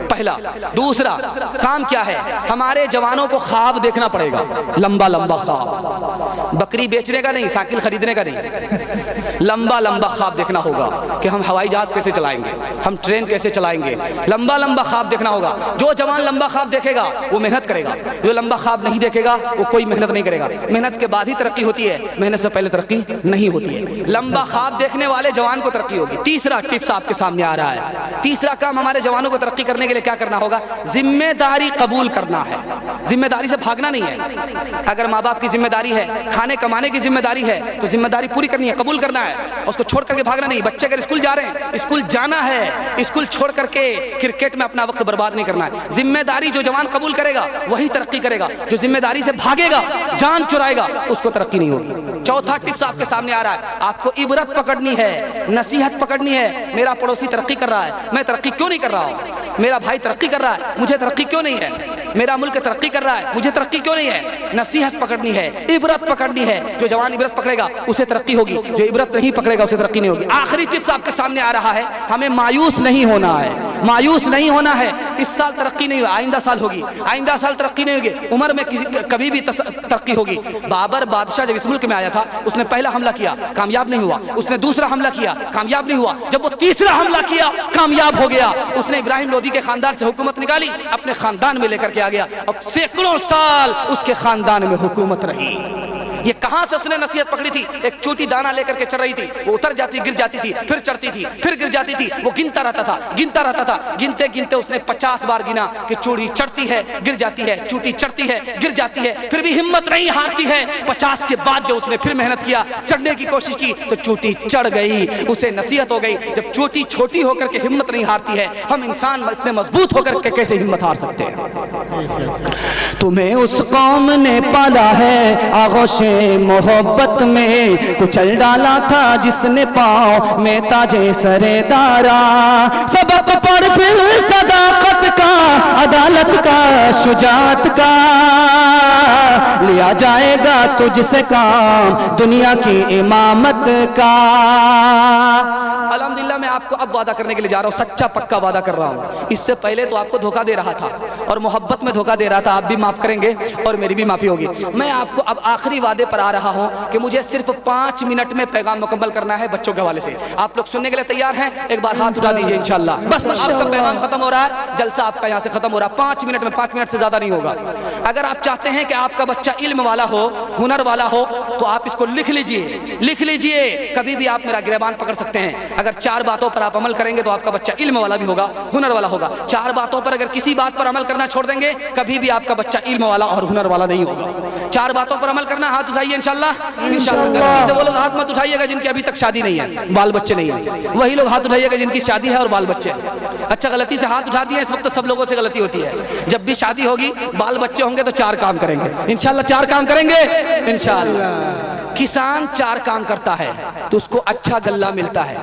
پہلا۔ دوسرا کام کیا ہے، ہمارے جوانوں کو خواب دیکھنا پڑے گا، لمبا لمبا خواب، بکری بیچنے کا نہیں، سائیکل خریدنے کا نہیں، لمبا لمبا خواب دیکھنا ہوگا کہ ہم ہوائی جہاز کیسے چلائیں گے، ہم ٹرین کیسے چلائیں گے، لمبا لمبا خواب دیکھنا ہوگا۔ جو جوان لمبا خواب دیکھے گا وہ محنت کرے گا، جو لمبا خواب نہیں دیکھے گا وہ کوئی محنت نہیں کرے گا۔ محنت کے بعد ہی ترقی ہوتی ہے، محنت سے پہلے ترقی نہیں ہوتی ہے۔ لمبا خواب دیکھنے والے جوان کو ترقی ہوگی۔ تیسرا ٹپس آپ کے سامنے آ رہا ہے، تیسرا کام ہمارے جوانوں کو ترقی کرنے کے لیے کیا کرنا ہوگا، ذمہ داری قبول کرنا ہے۔ ذمہ داری سے بھاگنا نہیں ہے۔ اگر ماں باپ کی ذمہ داری ہے، کھانے کمانے کی ذمہ داری ہے تو ذمہ داری پوری کرنی ہے، قبول کرنا ہے، اس کو چھوڑ کر کے بھاگنا نہیں۔ بچے اگر اسکول جا رہے ہیں، اسکول جانا ہے، اسکول چھوڑ کر کے کرکٹ میں اپنا وقت برباد نہیں کرنا ہے۔ ذمہ داری جو جوان قبول کرے گا وہی ترقی کرے گا، جو ذمہ داری سے بھاگے گا، جان چرائے گا، اس کو ترقی نہیں ہوگی۔ چوتھا ٹپس آپ کے سامنے آ رہا ہے، آپ کو عبرت پکڑنی ہے، نصیحت پکڑنی ہے۔ میرا پڑوسی ترقی کر رہا ہے، میں ترقی کیوں نہیں کر رہا ہوں، میرا بھائی ترقی کر رہا ہے، مجھے ترقی کیوں نہیں ہے، میرا ملک ترقی کر رہا ہے، مجھے ترقی کیوں نہیں ہے۔ نصیحت پکڑنی ہے، عبرت پکڑنی ہے۔ جو جوان عبرت پکڑے گا اسے ترقی ہوگی، جو عبرت نہیں پکڑے گا اسے ترقی نہیں ہوگی۔ آخری ٹپس آپ کے سامنے آ رہا ہے، ہمیں مایوس نہیں ہونا ہے، مایوس نہیں ہونا ہے۔ اس سال ترقی نہیں ہوئی، آئندہ سال ہوگی، آئندہ سال ترقی نہیں ہوگی، عمر میں کبھی بھی ترقی ہوگی۔ بابر بادشاہ جب اس ملک میں آیا تھا، اس نے پہلا حملہ کیا، کامیاب نہیں ہوا، اس نے دوسرا حملہ کیا، کامیاب نہیں ہوا، جب وہ تیسرا حملہ کیا کامیاب ہو گیا۔ اس نے ابراہیم لودھی کے خاندان سے حکومت نکالی، اپنے خاندان میں لے کر کے آ گیا، اب سینکڑوں سال اس کے خاندان میں حکومت رہی۔ یہ کہاں سے اس نے نصیحت پکڑی تھی؟ ایک چوٹی دانا لے کر کے چڑھ رہی تھی، وہ اتر جاتی گر جاتی تھی، پھر چڑھتی تھی، پھر گر جاتی تھی، وہ گنتا رہتا تھا، گنتا رہتا تھا، گنتے گنتے اس نے 50 بار گنا کہ چوڑی چڑھتی ہے گر جاتی ہے، چوٹی چڑھتی ہے گر جاتی ہے، پھر بھی ہمت نہیں ہارتی ہے۔ 50 کے بعد جو اس نے پھر محنت کیا، چڑھنے کی کوشش کی تو چوٹی چڑھ گئی، اسے نصیحت ہو گئی جب چوٹی چھوٹی ہو کر کے ہمت نہیں ہارتی ہے، ہم انسان اتنے مضبوط ہو کر کے کیسے ہمت ہار سکتے ہیں؟ تمہیں اس قوم نے پالا ہے آغوش محبت میں، کچل ڈالا تھا جس نے پاؤں میں تاج سرے دارا، سبق پڑھ پھر صداقت کا، عدالت کا، شجاعت کا، لیا جائے گا تجھ سے کام دنیا کی امامت کا۔ الحمدللہ میں آپ کو اب وعدہ کرنے کے لیے جا رہا ہوں، سچا پکا وعدہ کر رہا ہوں۔ اس سے پہلے تو آپ کو دھوکہ دے رہا تھا اور محبت میں دھوکہ دے رہا تھا، آپ بھی معاف کریں گے اور میری بھی معافی ہوگی۔ میں آپ کو اب آخری وعدے پر آ رہا ہوں کہ مجھے صرف 5 منٹ میں پیغام مکمل کرنا ہے بچوں کے حوالے سے۔ آپ لوگ سننے کے لیے تیار ہیں؟ ایک بار ہاتھ اٹھا دیجئے انشاءاللہ۔ بس آپ کا پیغام ختم ہو رہا ہے، جلسہ آپ کا یہاں سے ختم ہو رہا ہے 5 منٹ میں، 5 منٹ سے زیادہ نہیں ہوگا۔ اگر آپ چاہتے ہیں کہ آپ کا بچہ علم والا ہو، ہنر والا ہو، تو آپ اس کو لکھ لیجئے، لکھ لیجئے، کبھی بھی آپ میرا گریبان پکڑ سکتے ہیں۔ اگر 4 باتوں پر آپ عمل کریں گے تو آپ کا بچہ علم والا بھی ہوگا، ہنر والا ہوگا۔ 4 باتوں پر اگر کسی بات پر عمل کرنا چھوڑ دیں گے، کبھی بھی آپ کا بچہ علم والا اور ہنر والا نہیں ہوگا۔ 4 باتوں پر عمل کرنا، ہاتھ اٹھائیے انشاءاللہ۔ انشاءاللہ غلطی سے وہ لوگ ہاتھ مت اٹھائیے گا جن کی ابھی تک شادی نہیں ہے، بال بچے نہیں ہیں، وہی لوگ ہاتھ اٹھائیے گا جن کی شادی ہے اور بال بچے ہیں۔ اچھا غلطی سے ہاتھ اٹھا دیے، اس وقت سب لوگوں سے غلطی ہوتی ہے۔ جب بھی شادی ہوگی، بال بچے ہوں گے تو 4 کام کریں گے انشاءاللہ، 4 کام کریں گے انشاءاللہ۔ کسان 4 کام کرتا ہے تو اس کو اچھا غلہ ملتا ہے،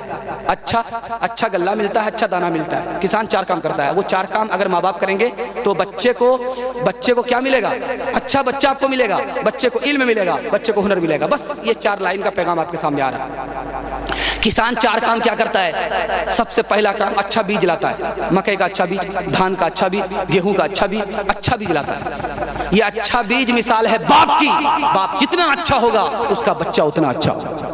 اچھا غلہ ملتا ہے، اچھا دانہ ملتا ہے۔ کسان 4 کام کرتا ہے، وہ 4 کام اگر ماں باپ کریں گے تو بچے کو کیا ملے گا؟ اچھا بچہ آپ کو ملے گا، بچے کو علم ملے گا، بچے کو ہنر ملے گا۔ بس یہ 4 لائن کا پیغام آپ کے سامنے آ رہا ہے۔ کسان 4 کام کیا کرتا ہے؟ سب سے پہلا کام اچھا بیج لاتا ہے، مکئی کا اچھا بیج، دھان کا اچھا بیج، گیہوں کا اچھا بیج لاتا ہے۔ یہ اچھا بیج مثال ہے باپ کی، باپ جتنا اچھا ہوگا اس کا بچہ اتنا اچھا ہوگا۔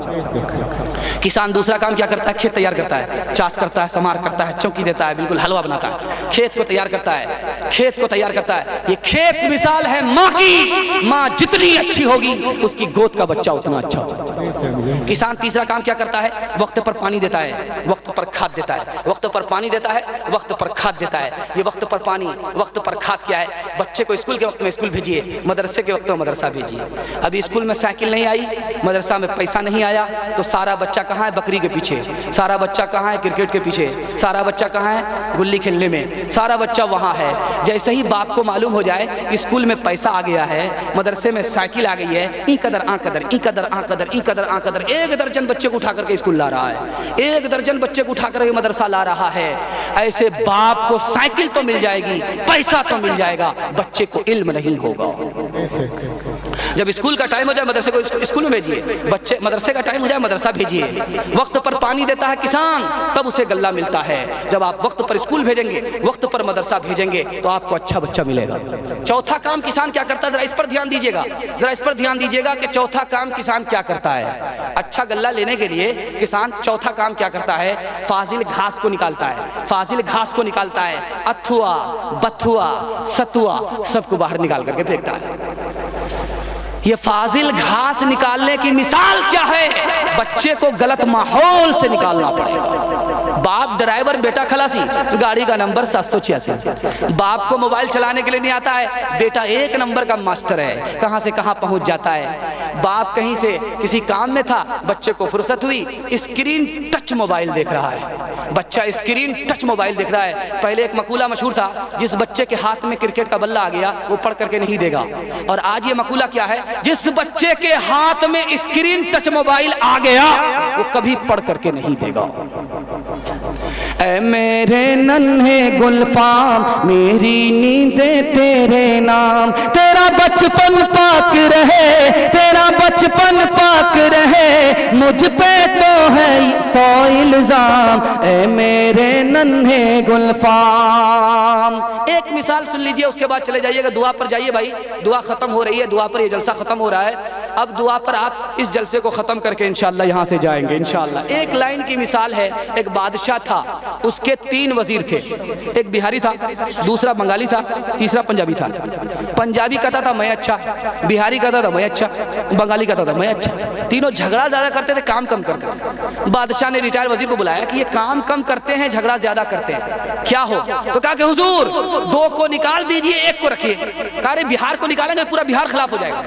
کسان دوسرا کام کیا کرتا ہے؟ کھیت تیار کرتا ہے، چاس کرتا ہے، سمار کرتا ہے، چوکی دیتا ہے، بالکل حلوہ بناتا ہے، کھیت کو تیار کرتا ہے، کھیت کو تیار کرتا ہے۔ یہ کھیت مثال ہے ماں کی، ماں جتنی اچھی ہوگی اس کی گود کا بچہ اتنا اچھا ہوگا۔ کسان تیسرا کام کیا کرتا ہے؟ وقت پر پانی دیتا ہے، وقت پر کھاد دیتا ہے، وقت پر پانی دیتا ہے، وقت پر کھاد دیتا ہے۔ یہ وقت پر پانی، وقت پر کھاد کیا ہے؟ بچے کو اسکول کے وقت میں اسکول بھیجیے، مدرسے کے وقت میں مدرسہ بھیجیے۔ ابھی اسکول میں سائیکل نہیں آئی، مدرسہ میں پیسہ نہیں آیا تو سارا بچہ کہاں ہے؟ بکری کے پیچھے، سارا بچہ کہاں ہے؟ کرکٹ کے پیچھے، سارا بچہ کہاں ہے؟ گلی کھیلنے میں، سارا بچہ وہاں ہے۔ جیسے ہی باپ کو معلوم ہو جائے اسکول میں پیسہ آ گیا ہے، مدرسے میں سائیکل آ گئی ہے، ای قدر آ قدر، ای قدر آ قدر، ای قدر آ قدر، 1 درجن بچے کو اٹھا کر کے اسکول لا رہا ہے، 1 درجن بچے کو اٹھا کر کے مدرسہ لا رہا ہے۔ ایسے باپ کو سائیکل تو مل جائے گی، پیسہ تو مل جائے گا، بچے کو علم نہیں ہوگا۔ جب اسکول کا ٹائم ہو جائے مدرسے کو اسکول میں بھیجیے، بچے مدرسے کا ٹائم ہو جائے مدرسہ بھیجیے۔ وقت پر پانی دیتا ہے کسان تب اسے غلہ ملتا ہے۔ جب آپ وقت پر اسکول بھیجیں گے، وقت پر مدرسہ بھیجیں گے تو آپ کو اچھا بچہ ملے گا۔ چوتھا کام کسان کیا کرتا ہے؟ ذرا اس پر دھیان دیجیے گا، ذرا اس پر دھیان دیجیے گا کہ چوتھا کام کسان کیا کرتا ہے۔ اچھا غلہ لینے کے لیے کسان چوتھا کام کیا کرتا ہے؟ فاضل گھاس کو نکالتا ہے، فاضل گھاس کو نکالتا ہے، اتھوا، بتھوا، ستوا سب کو باہر نکال کر کے پھینکتا ہے۔ یہ فاضل گھاس نکالنے کی مثال کیا ہے؟ بچے کو غلط ماحول سے نکالنا پڑے گا۔ باپ ڈرائیور، بیٹا خلاصی، گاڑی کا نمبر 786۔ باپ کو موبائل چلانے کے لیے نہیں آتا ہے، بیٹا 1 نمبر کا ماسٹر ہے، کہاں سے کہاں پہنچ جاتا ہے۔ باپ کہیں سے کسی کام میں تھا، بچے کو فرصت ہوئی، اسکرین ٹچ موبائل دیکھ رہا ہے، بچہ اسکرین ٹچ موبائل دیکھ رہا ہے۔ پہلے ایک مقولہ مشہور تھا، جس بچے کے ہاتھ میں کرکٹ کا بلہ آ گیا وہ پڑھ کر کے نہیں دے گا، اور آج یہ مقولہ کیا ہے؟ جس بچے کے ہاتھ میں اسکرین ٹچ موبائل آ گیا وہ کبھی پڑھ کر کے نہیں دے گا۔ اے میرے ننھے گلفام میری نیندیں تیرے نام، تیرا بچپن پاک رہے، تیرا بچپن پاک رہے، مجھ پہ تو ہے 100 الزام، اے میرے ننھے گلفام۔ ایک مثال سن لیجئے، اس کے بعد چلے جائیے گا دعا پر جائیے بھائی، دعا ختم ہو رہی ہے، دعا پر یہ جلسہ ختم ہو رہا ہے۔ اب دعا پر آپ اس جلسے کو ختم کر کے انشاءاللہ یہاں سے جائیں گے انشاءاللہ۔ ایک لائن کی مثال ہے، ایک بادشاہ تھا، اس کے 3 وزیر تھے، ایک بہاری تھا، دوسرا بنگالی تھا، تیسرا پنجابی تھا۔ پنجابی کا تھا کہتا تھا میں اچھا، بہاری کہتا تھا میں اچھا، بنگالی کہتا تھا میں اچھا، تینوں جھگڑا زیادہ کرتے تھے، کام کم کرتے تھے۔ بادشاہ نے ریٹائر وزیر کو بلایا کہ یہ کام کم کرتے ہیں، جھگڑا زیادہ کرتے ہیں، کیا ہو؟ تو کہا کہ حضور 2 کو نکال دیجئے، 1 کو رکھیے۔ کہا رہے بہار کو نکالیں گے پورا بہار خلاف ہو جائے گا،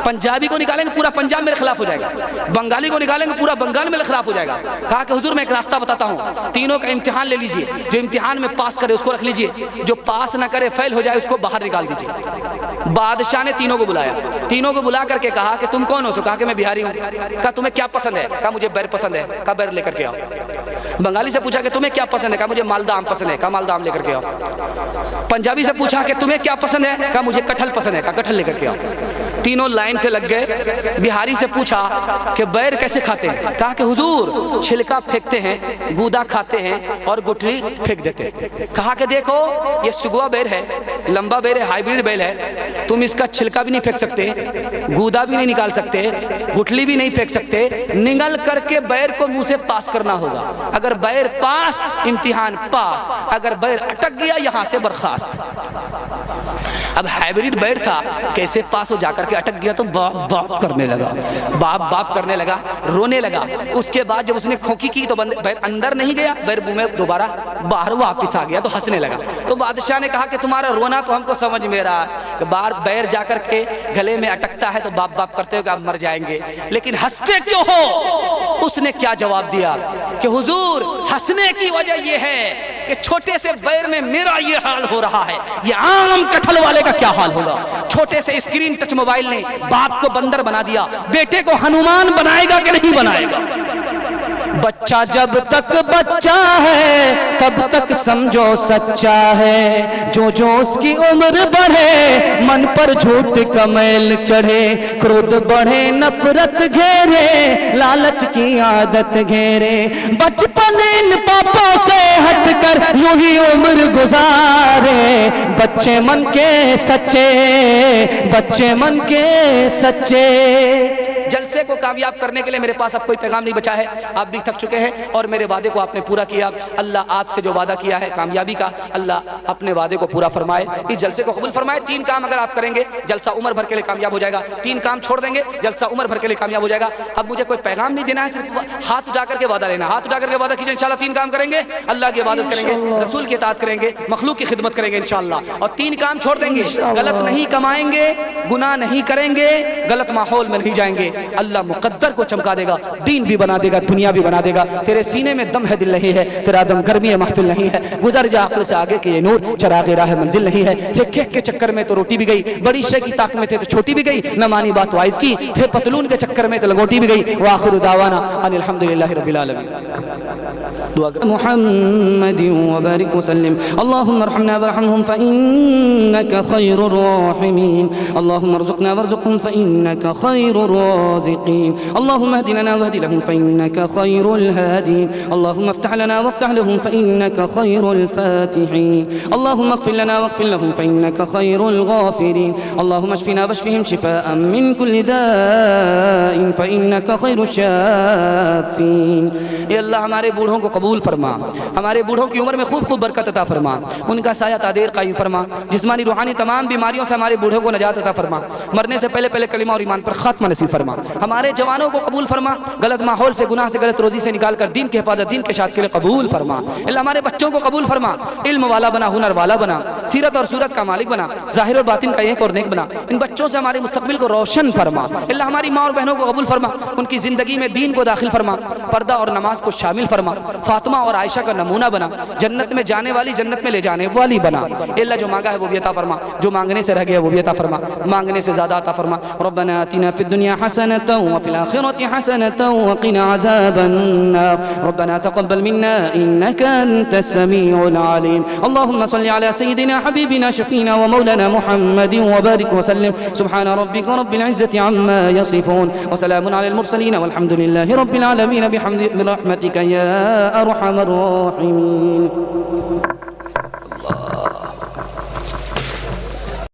پنجابی کو نکالیں گے پورا پنجاب میرے خلاف ہو جائے گا، بنگالی کو نکالیں گے پورا بنگال میرے خلاف ہو جائے گا۔ کہا کہ حضور میں ایک راستہ بتاتا ہوں، تینوں کا امتحان لے لیجئے، جو امتحان میں پاس کرے اس کو رکھ لیجئے، جو پاس نہ کرے فیل ہو جائے اس کو باہر نکال دیجئے۔ بادشاہ نے تینوں کو بلایا، تینوں کو بلا کر کے کہا کہ تم کون ہو؟ تو کہا کہ میں بہاری ہوں۔ کہا تمہیں کیا پسند ہے؟ کہا مجھے بیر پسند ہے۔ کہا بیر لے کر کے آؤ۔ بنگالی سے پوچھا کہ تمہیں کیا پسند ہے؟ کہا مجھے مالدہ آم پسند ہے۔ کہا مالدہ آم لے کر کے آؤ۔ پنجابی سے پوچھا کہ تمہیں کیا پسند ہے؟ کہا مجھے کٹہل پسند ہے۔ کہا کٹہل لے کر کے آؤ۔ تینوں لائن سے لگ گئے۔ بہاری سے پوچھا کہ بیر کیسے کھاتے ہیں؟ کہا کہ حضور چھلکا پھینکتے ہیں، گودا کھاتے ہیں اور گٹھلی پھینک دیتے ہیں۔ کہا کہ دیکھو یہ سگوا بیر ہے، لمبا بیر ہے، ہائیبریڈ بیل ہے، تم اس کا چھلکا بھی نہیں پھینک سکتے، گودا بھی نہیں نکال سکتے، گٹھلی بھی نہیں پھینک سکتے، نگل کر کے بیر کو منہ سے پاس کرنا ہوگا۔ اگر بیر پاس امتحان پاس، اگر بیر اٹک گیا یہاں سے برخاست۔ اب ہائیبریڈ بیر تھا، کیسے پاس ہو؟ جا کر کے اٹک گیا تو باپ باپ کرنے لگا، باپ باپ کرنے لگا، رونے لگا۔ اس کے بعد جب اس نے کھونکی کی تو بیر اندر نہیں گیا، بیر منہ میں دوبارہ باہر واپس آ گیا تو ہنسنے لگا۔ تو بادشاہ نے کہا کہ تمہارا رونا تو ہم کو سمجھ میں رہا ہے کہ بار بیر جا کر کے گلے میں اٹکتا ہے تو باپ باپ کرتے ہو کہ آپ مر جائیں گے، لیکن ہنستے کیوں ہو؟ اس نے کیا جواب دیا کہ حضور ہنسنے کی وجہ یہ ہے کہ چھوٹے سے بیر میں میرا یہ حال ہو رہا ہے، یہ عام کٹھل والے کا کیا حال ہوگا؟ چھوٹے سے اسکرین ٹچ موبائل نے باپ کو بندر بنا دیا، بیٹے کو ہنومان بنائے گا کہ نہیں بنائے گا؟ بچہ جب تک بچہ ہے تب تک سمجھو سچا ہے، جو جو اس کی عمر بڑھے من پر جھوٹ کا میل چڑھے، کرودھ بڑھے نفرت گھیرے، لالچ کی عادت گھیرے، بچپن ان پاپوں سے ہٹ کر یوں ہی عمر گزارے، بچے من کے سچے، بچے من کے سچے۔ جلسے کو کامیاب کرنے کے لیے میرے پاس اب کوئی پیغام نہیں بچا ہے، آپ بھی تھک چکے ہیں اور میرے وعدے کو آپ نے پورا کیا۔ اللہ آپ سے جو وعدہ کیا ہے کامیابی کا، اللہ اپنے وعدے کو پورا فرمائے، اس جلسے کو قبول فرمائے۔ 3 کام اگر آپ کریں گے جلسہ عمر بھر کے لیے کامیاب ہو جائے گا، 3 کام چھوڑ دیں گے جلسہ عمر بھر کے لیے کامیاب ہو جائے گا۔ اب مجھے کوئی پیغام نہیں دینا ہے، صرف ہاتھ اٹھا کر کے وعدہ لینا، ہاتھ اٹھا کر کے وعدہ کیجئے انشاءاللہ 3 کام کریں گے، اللہ کی عبادت کریں گے، رسول کی اطاعت کریں گے، مخلوق کی خدمت کریں گے انشاءاللہ، اور 3 کام چھوڑ دیں گے، غلط نہیں کمائیں گے، گناہ نہیں کریں گے، غلط ماحول میں نہیں جائیں گے، اللہ مقدر کو چمکا دے گا، دین بھی بنا دے گا، دنیا بھی بنا دے گا۔ تیرے سینے میں دم ہے دل نہیں ہے، تیرا دم گرمی محفل نہیں ہے، گزر جا عقل سے آگے کہ یہ نور چراغ راہ منزل نہیں ہے۔ تھے کیک کے چکر میں تو روٹی بھی گئی، بڑی شے کی طاقت میں تھے تو چھوٹی بھی گئی، نہ مانی بات وائز کی، تھے پتلون کے چکر میں تو لنگوٹی بھی گئی۔ وآخر دعوانا ان الحمدللہ رب العالمین۔ محمد وبارك وسلم اللهم ارحمنا وارحمهم فإنك خير الراحمين اللهم ارزقنا وارزقهم فإنك خير الرازقين اللهم اهد لنا واهد لهم فإنك خير الهادين اللهم افتح لنا وافتح لهم فإنك خير الفاتحين اللهم اغفر لنا واغفر لهم فإنك خير الغافرين اللهم اشفنا واشفهم شفاء من كل داء فإنك خير الشافين۔ اے اللہ ہمارے بوڑھوں کو قبول فرما، ہمارے بوڑھوں کی عمر میں خوب خوب برکت عطا فرما، ان کا سایہ تادیر قائم فرما، جسمانی روحانی تمام بیماریوں سے ہمارے بوڑھوں کو نجات عطا فرما، مرنے سے پہلے پہلے کلمہ اور ایمان پر خاتمہ نصیب فرما، ہمارے جوانوں کو قبول فرما، غلط ماحول سے گناہ سے غلط روزی سے نکال کر دین کی حفاظت دین کے اشاعت کے لیے قبول فرما۔ اللہ ہمارے بچوں کو قبول فرما، علم والا بنا، ہنر والا بنا، سیرت اور صورت کا مالک بنا، ظاہر اور باطن کا ایک اور نیک بنا، ان بچوں سے ہمارے مستقبل کو روشن فرما۔ اللہ ہماری ماں اور بہنوں کو قبول فرما، ان کی زندگی میں دین کو داخل فرما، پردہ اور نماز کو شامل فرما، فاطمہ اور عائشہ کا نمونہ بنا، جنت میں جانے والی جنت میں لے جانے والی بنا۔ اے اللہ جو مانگا ہے وہ بھی عطا فرما، جو مانگنے سے رہ گیا وہ بھی عطا فرما، مانگنے سے زیادہ عطا فرما۔ ربنا آتنا في الدنيا حسنة وفي الآخرة حسنة وقنا عذاب النار ربنا تقبل منا إنك أنت السميع العليم اللهم صل على سيدنا حبيبنا شفينا ومولانا محمد وبارك وسلم سبحان ربك رب العزة عما يصفون وسلام على المرسلين والحمد لله رب العالمين برحمتك يا أرحم الراحمين۔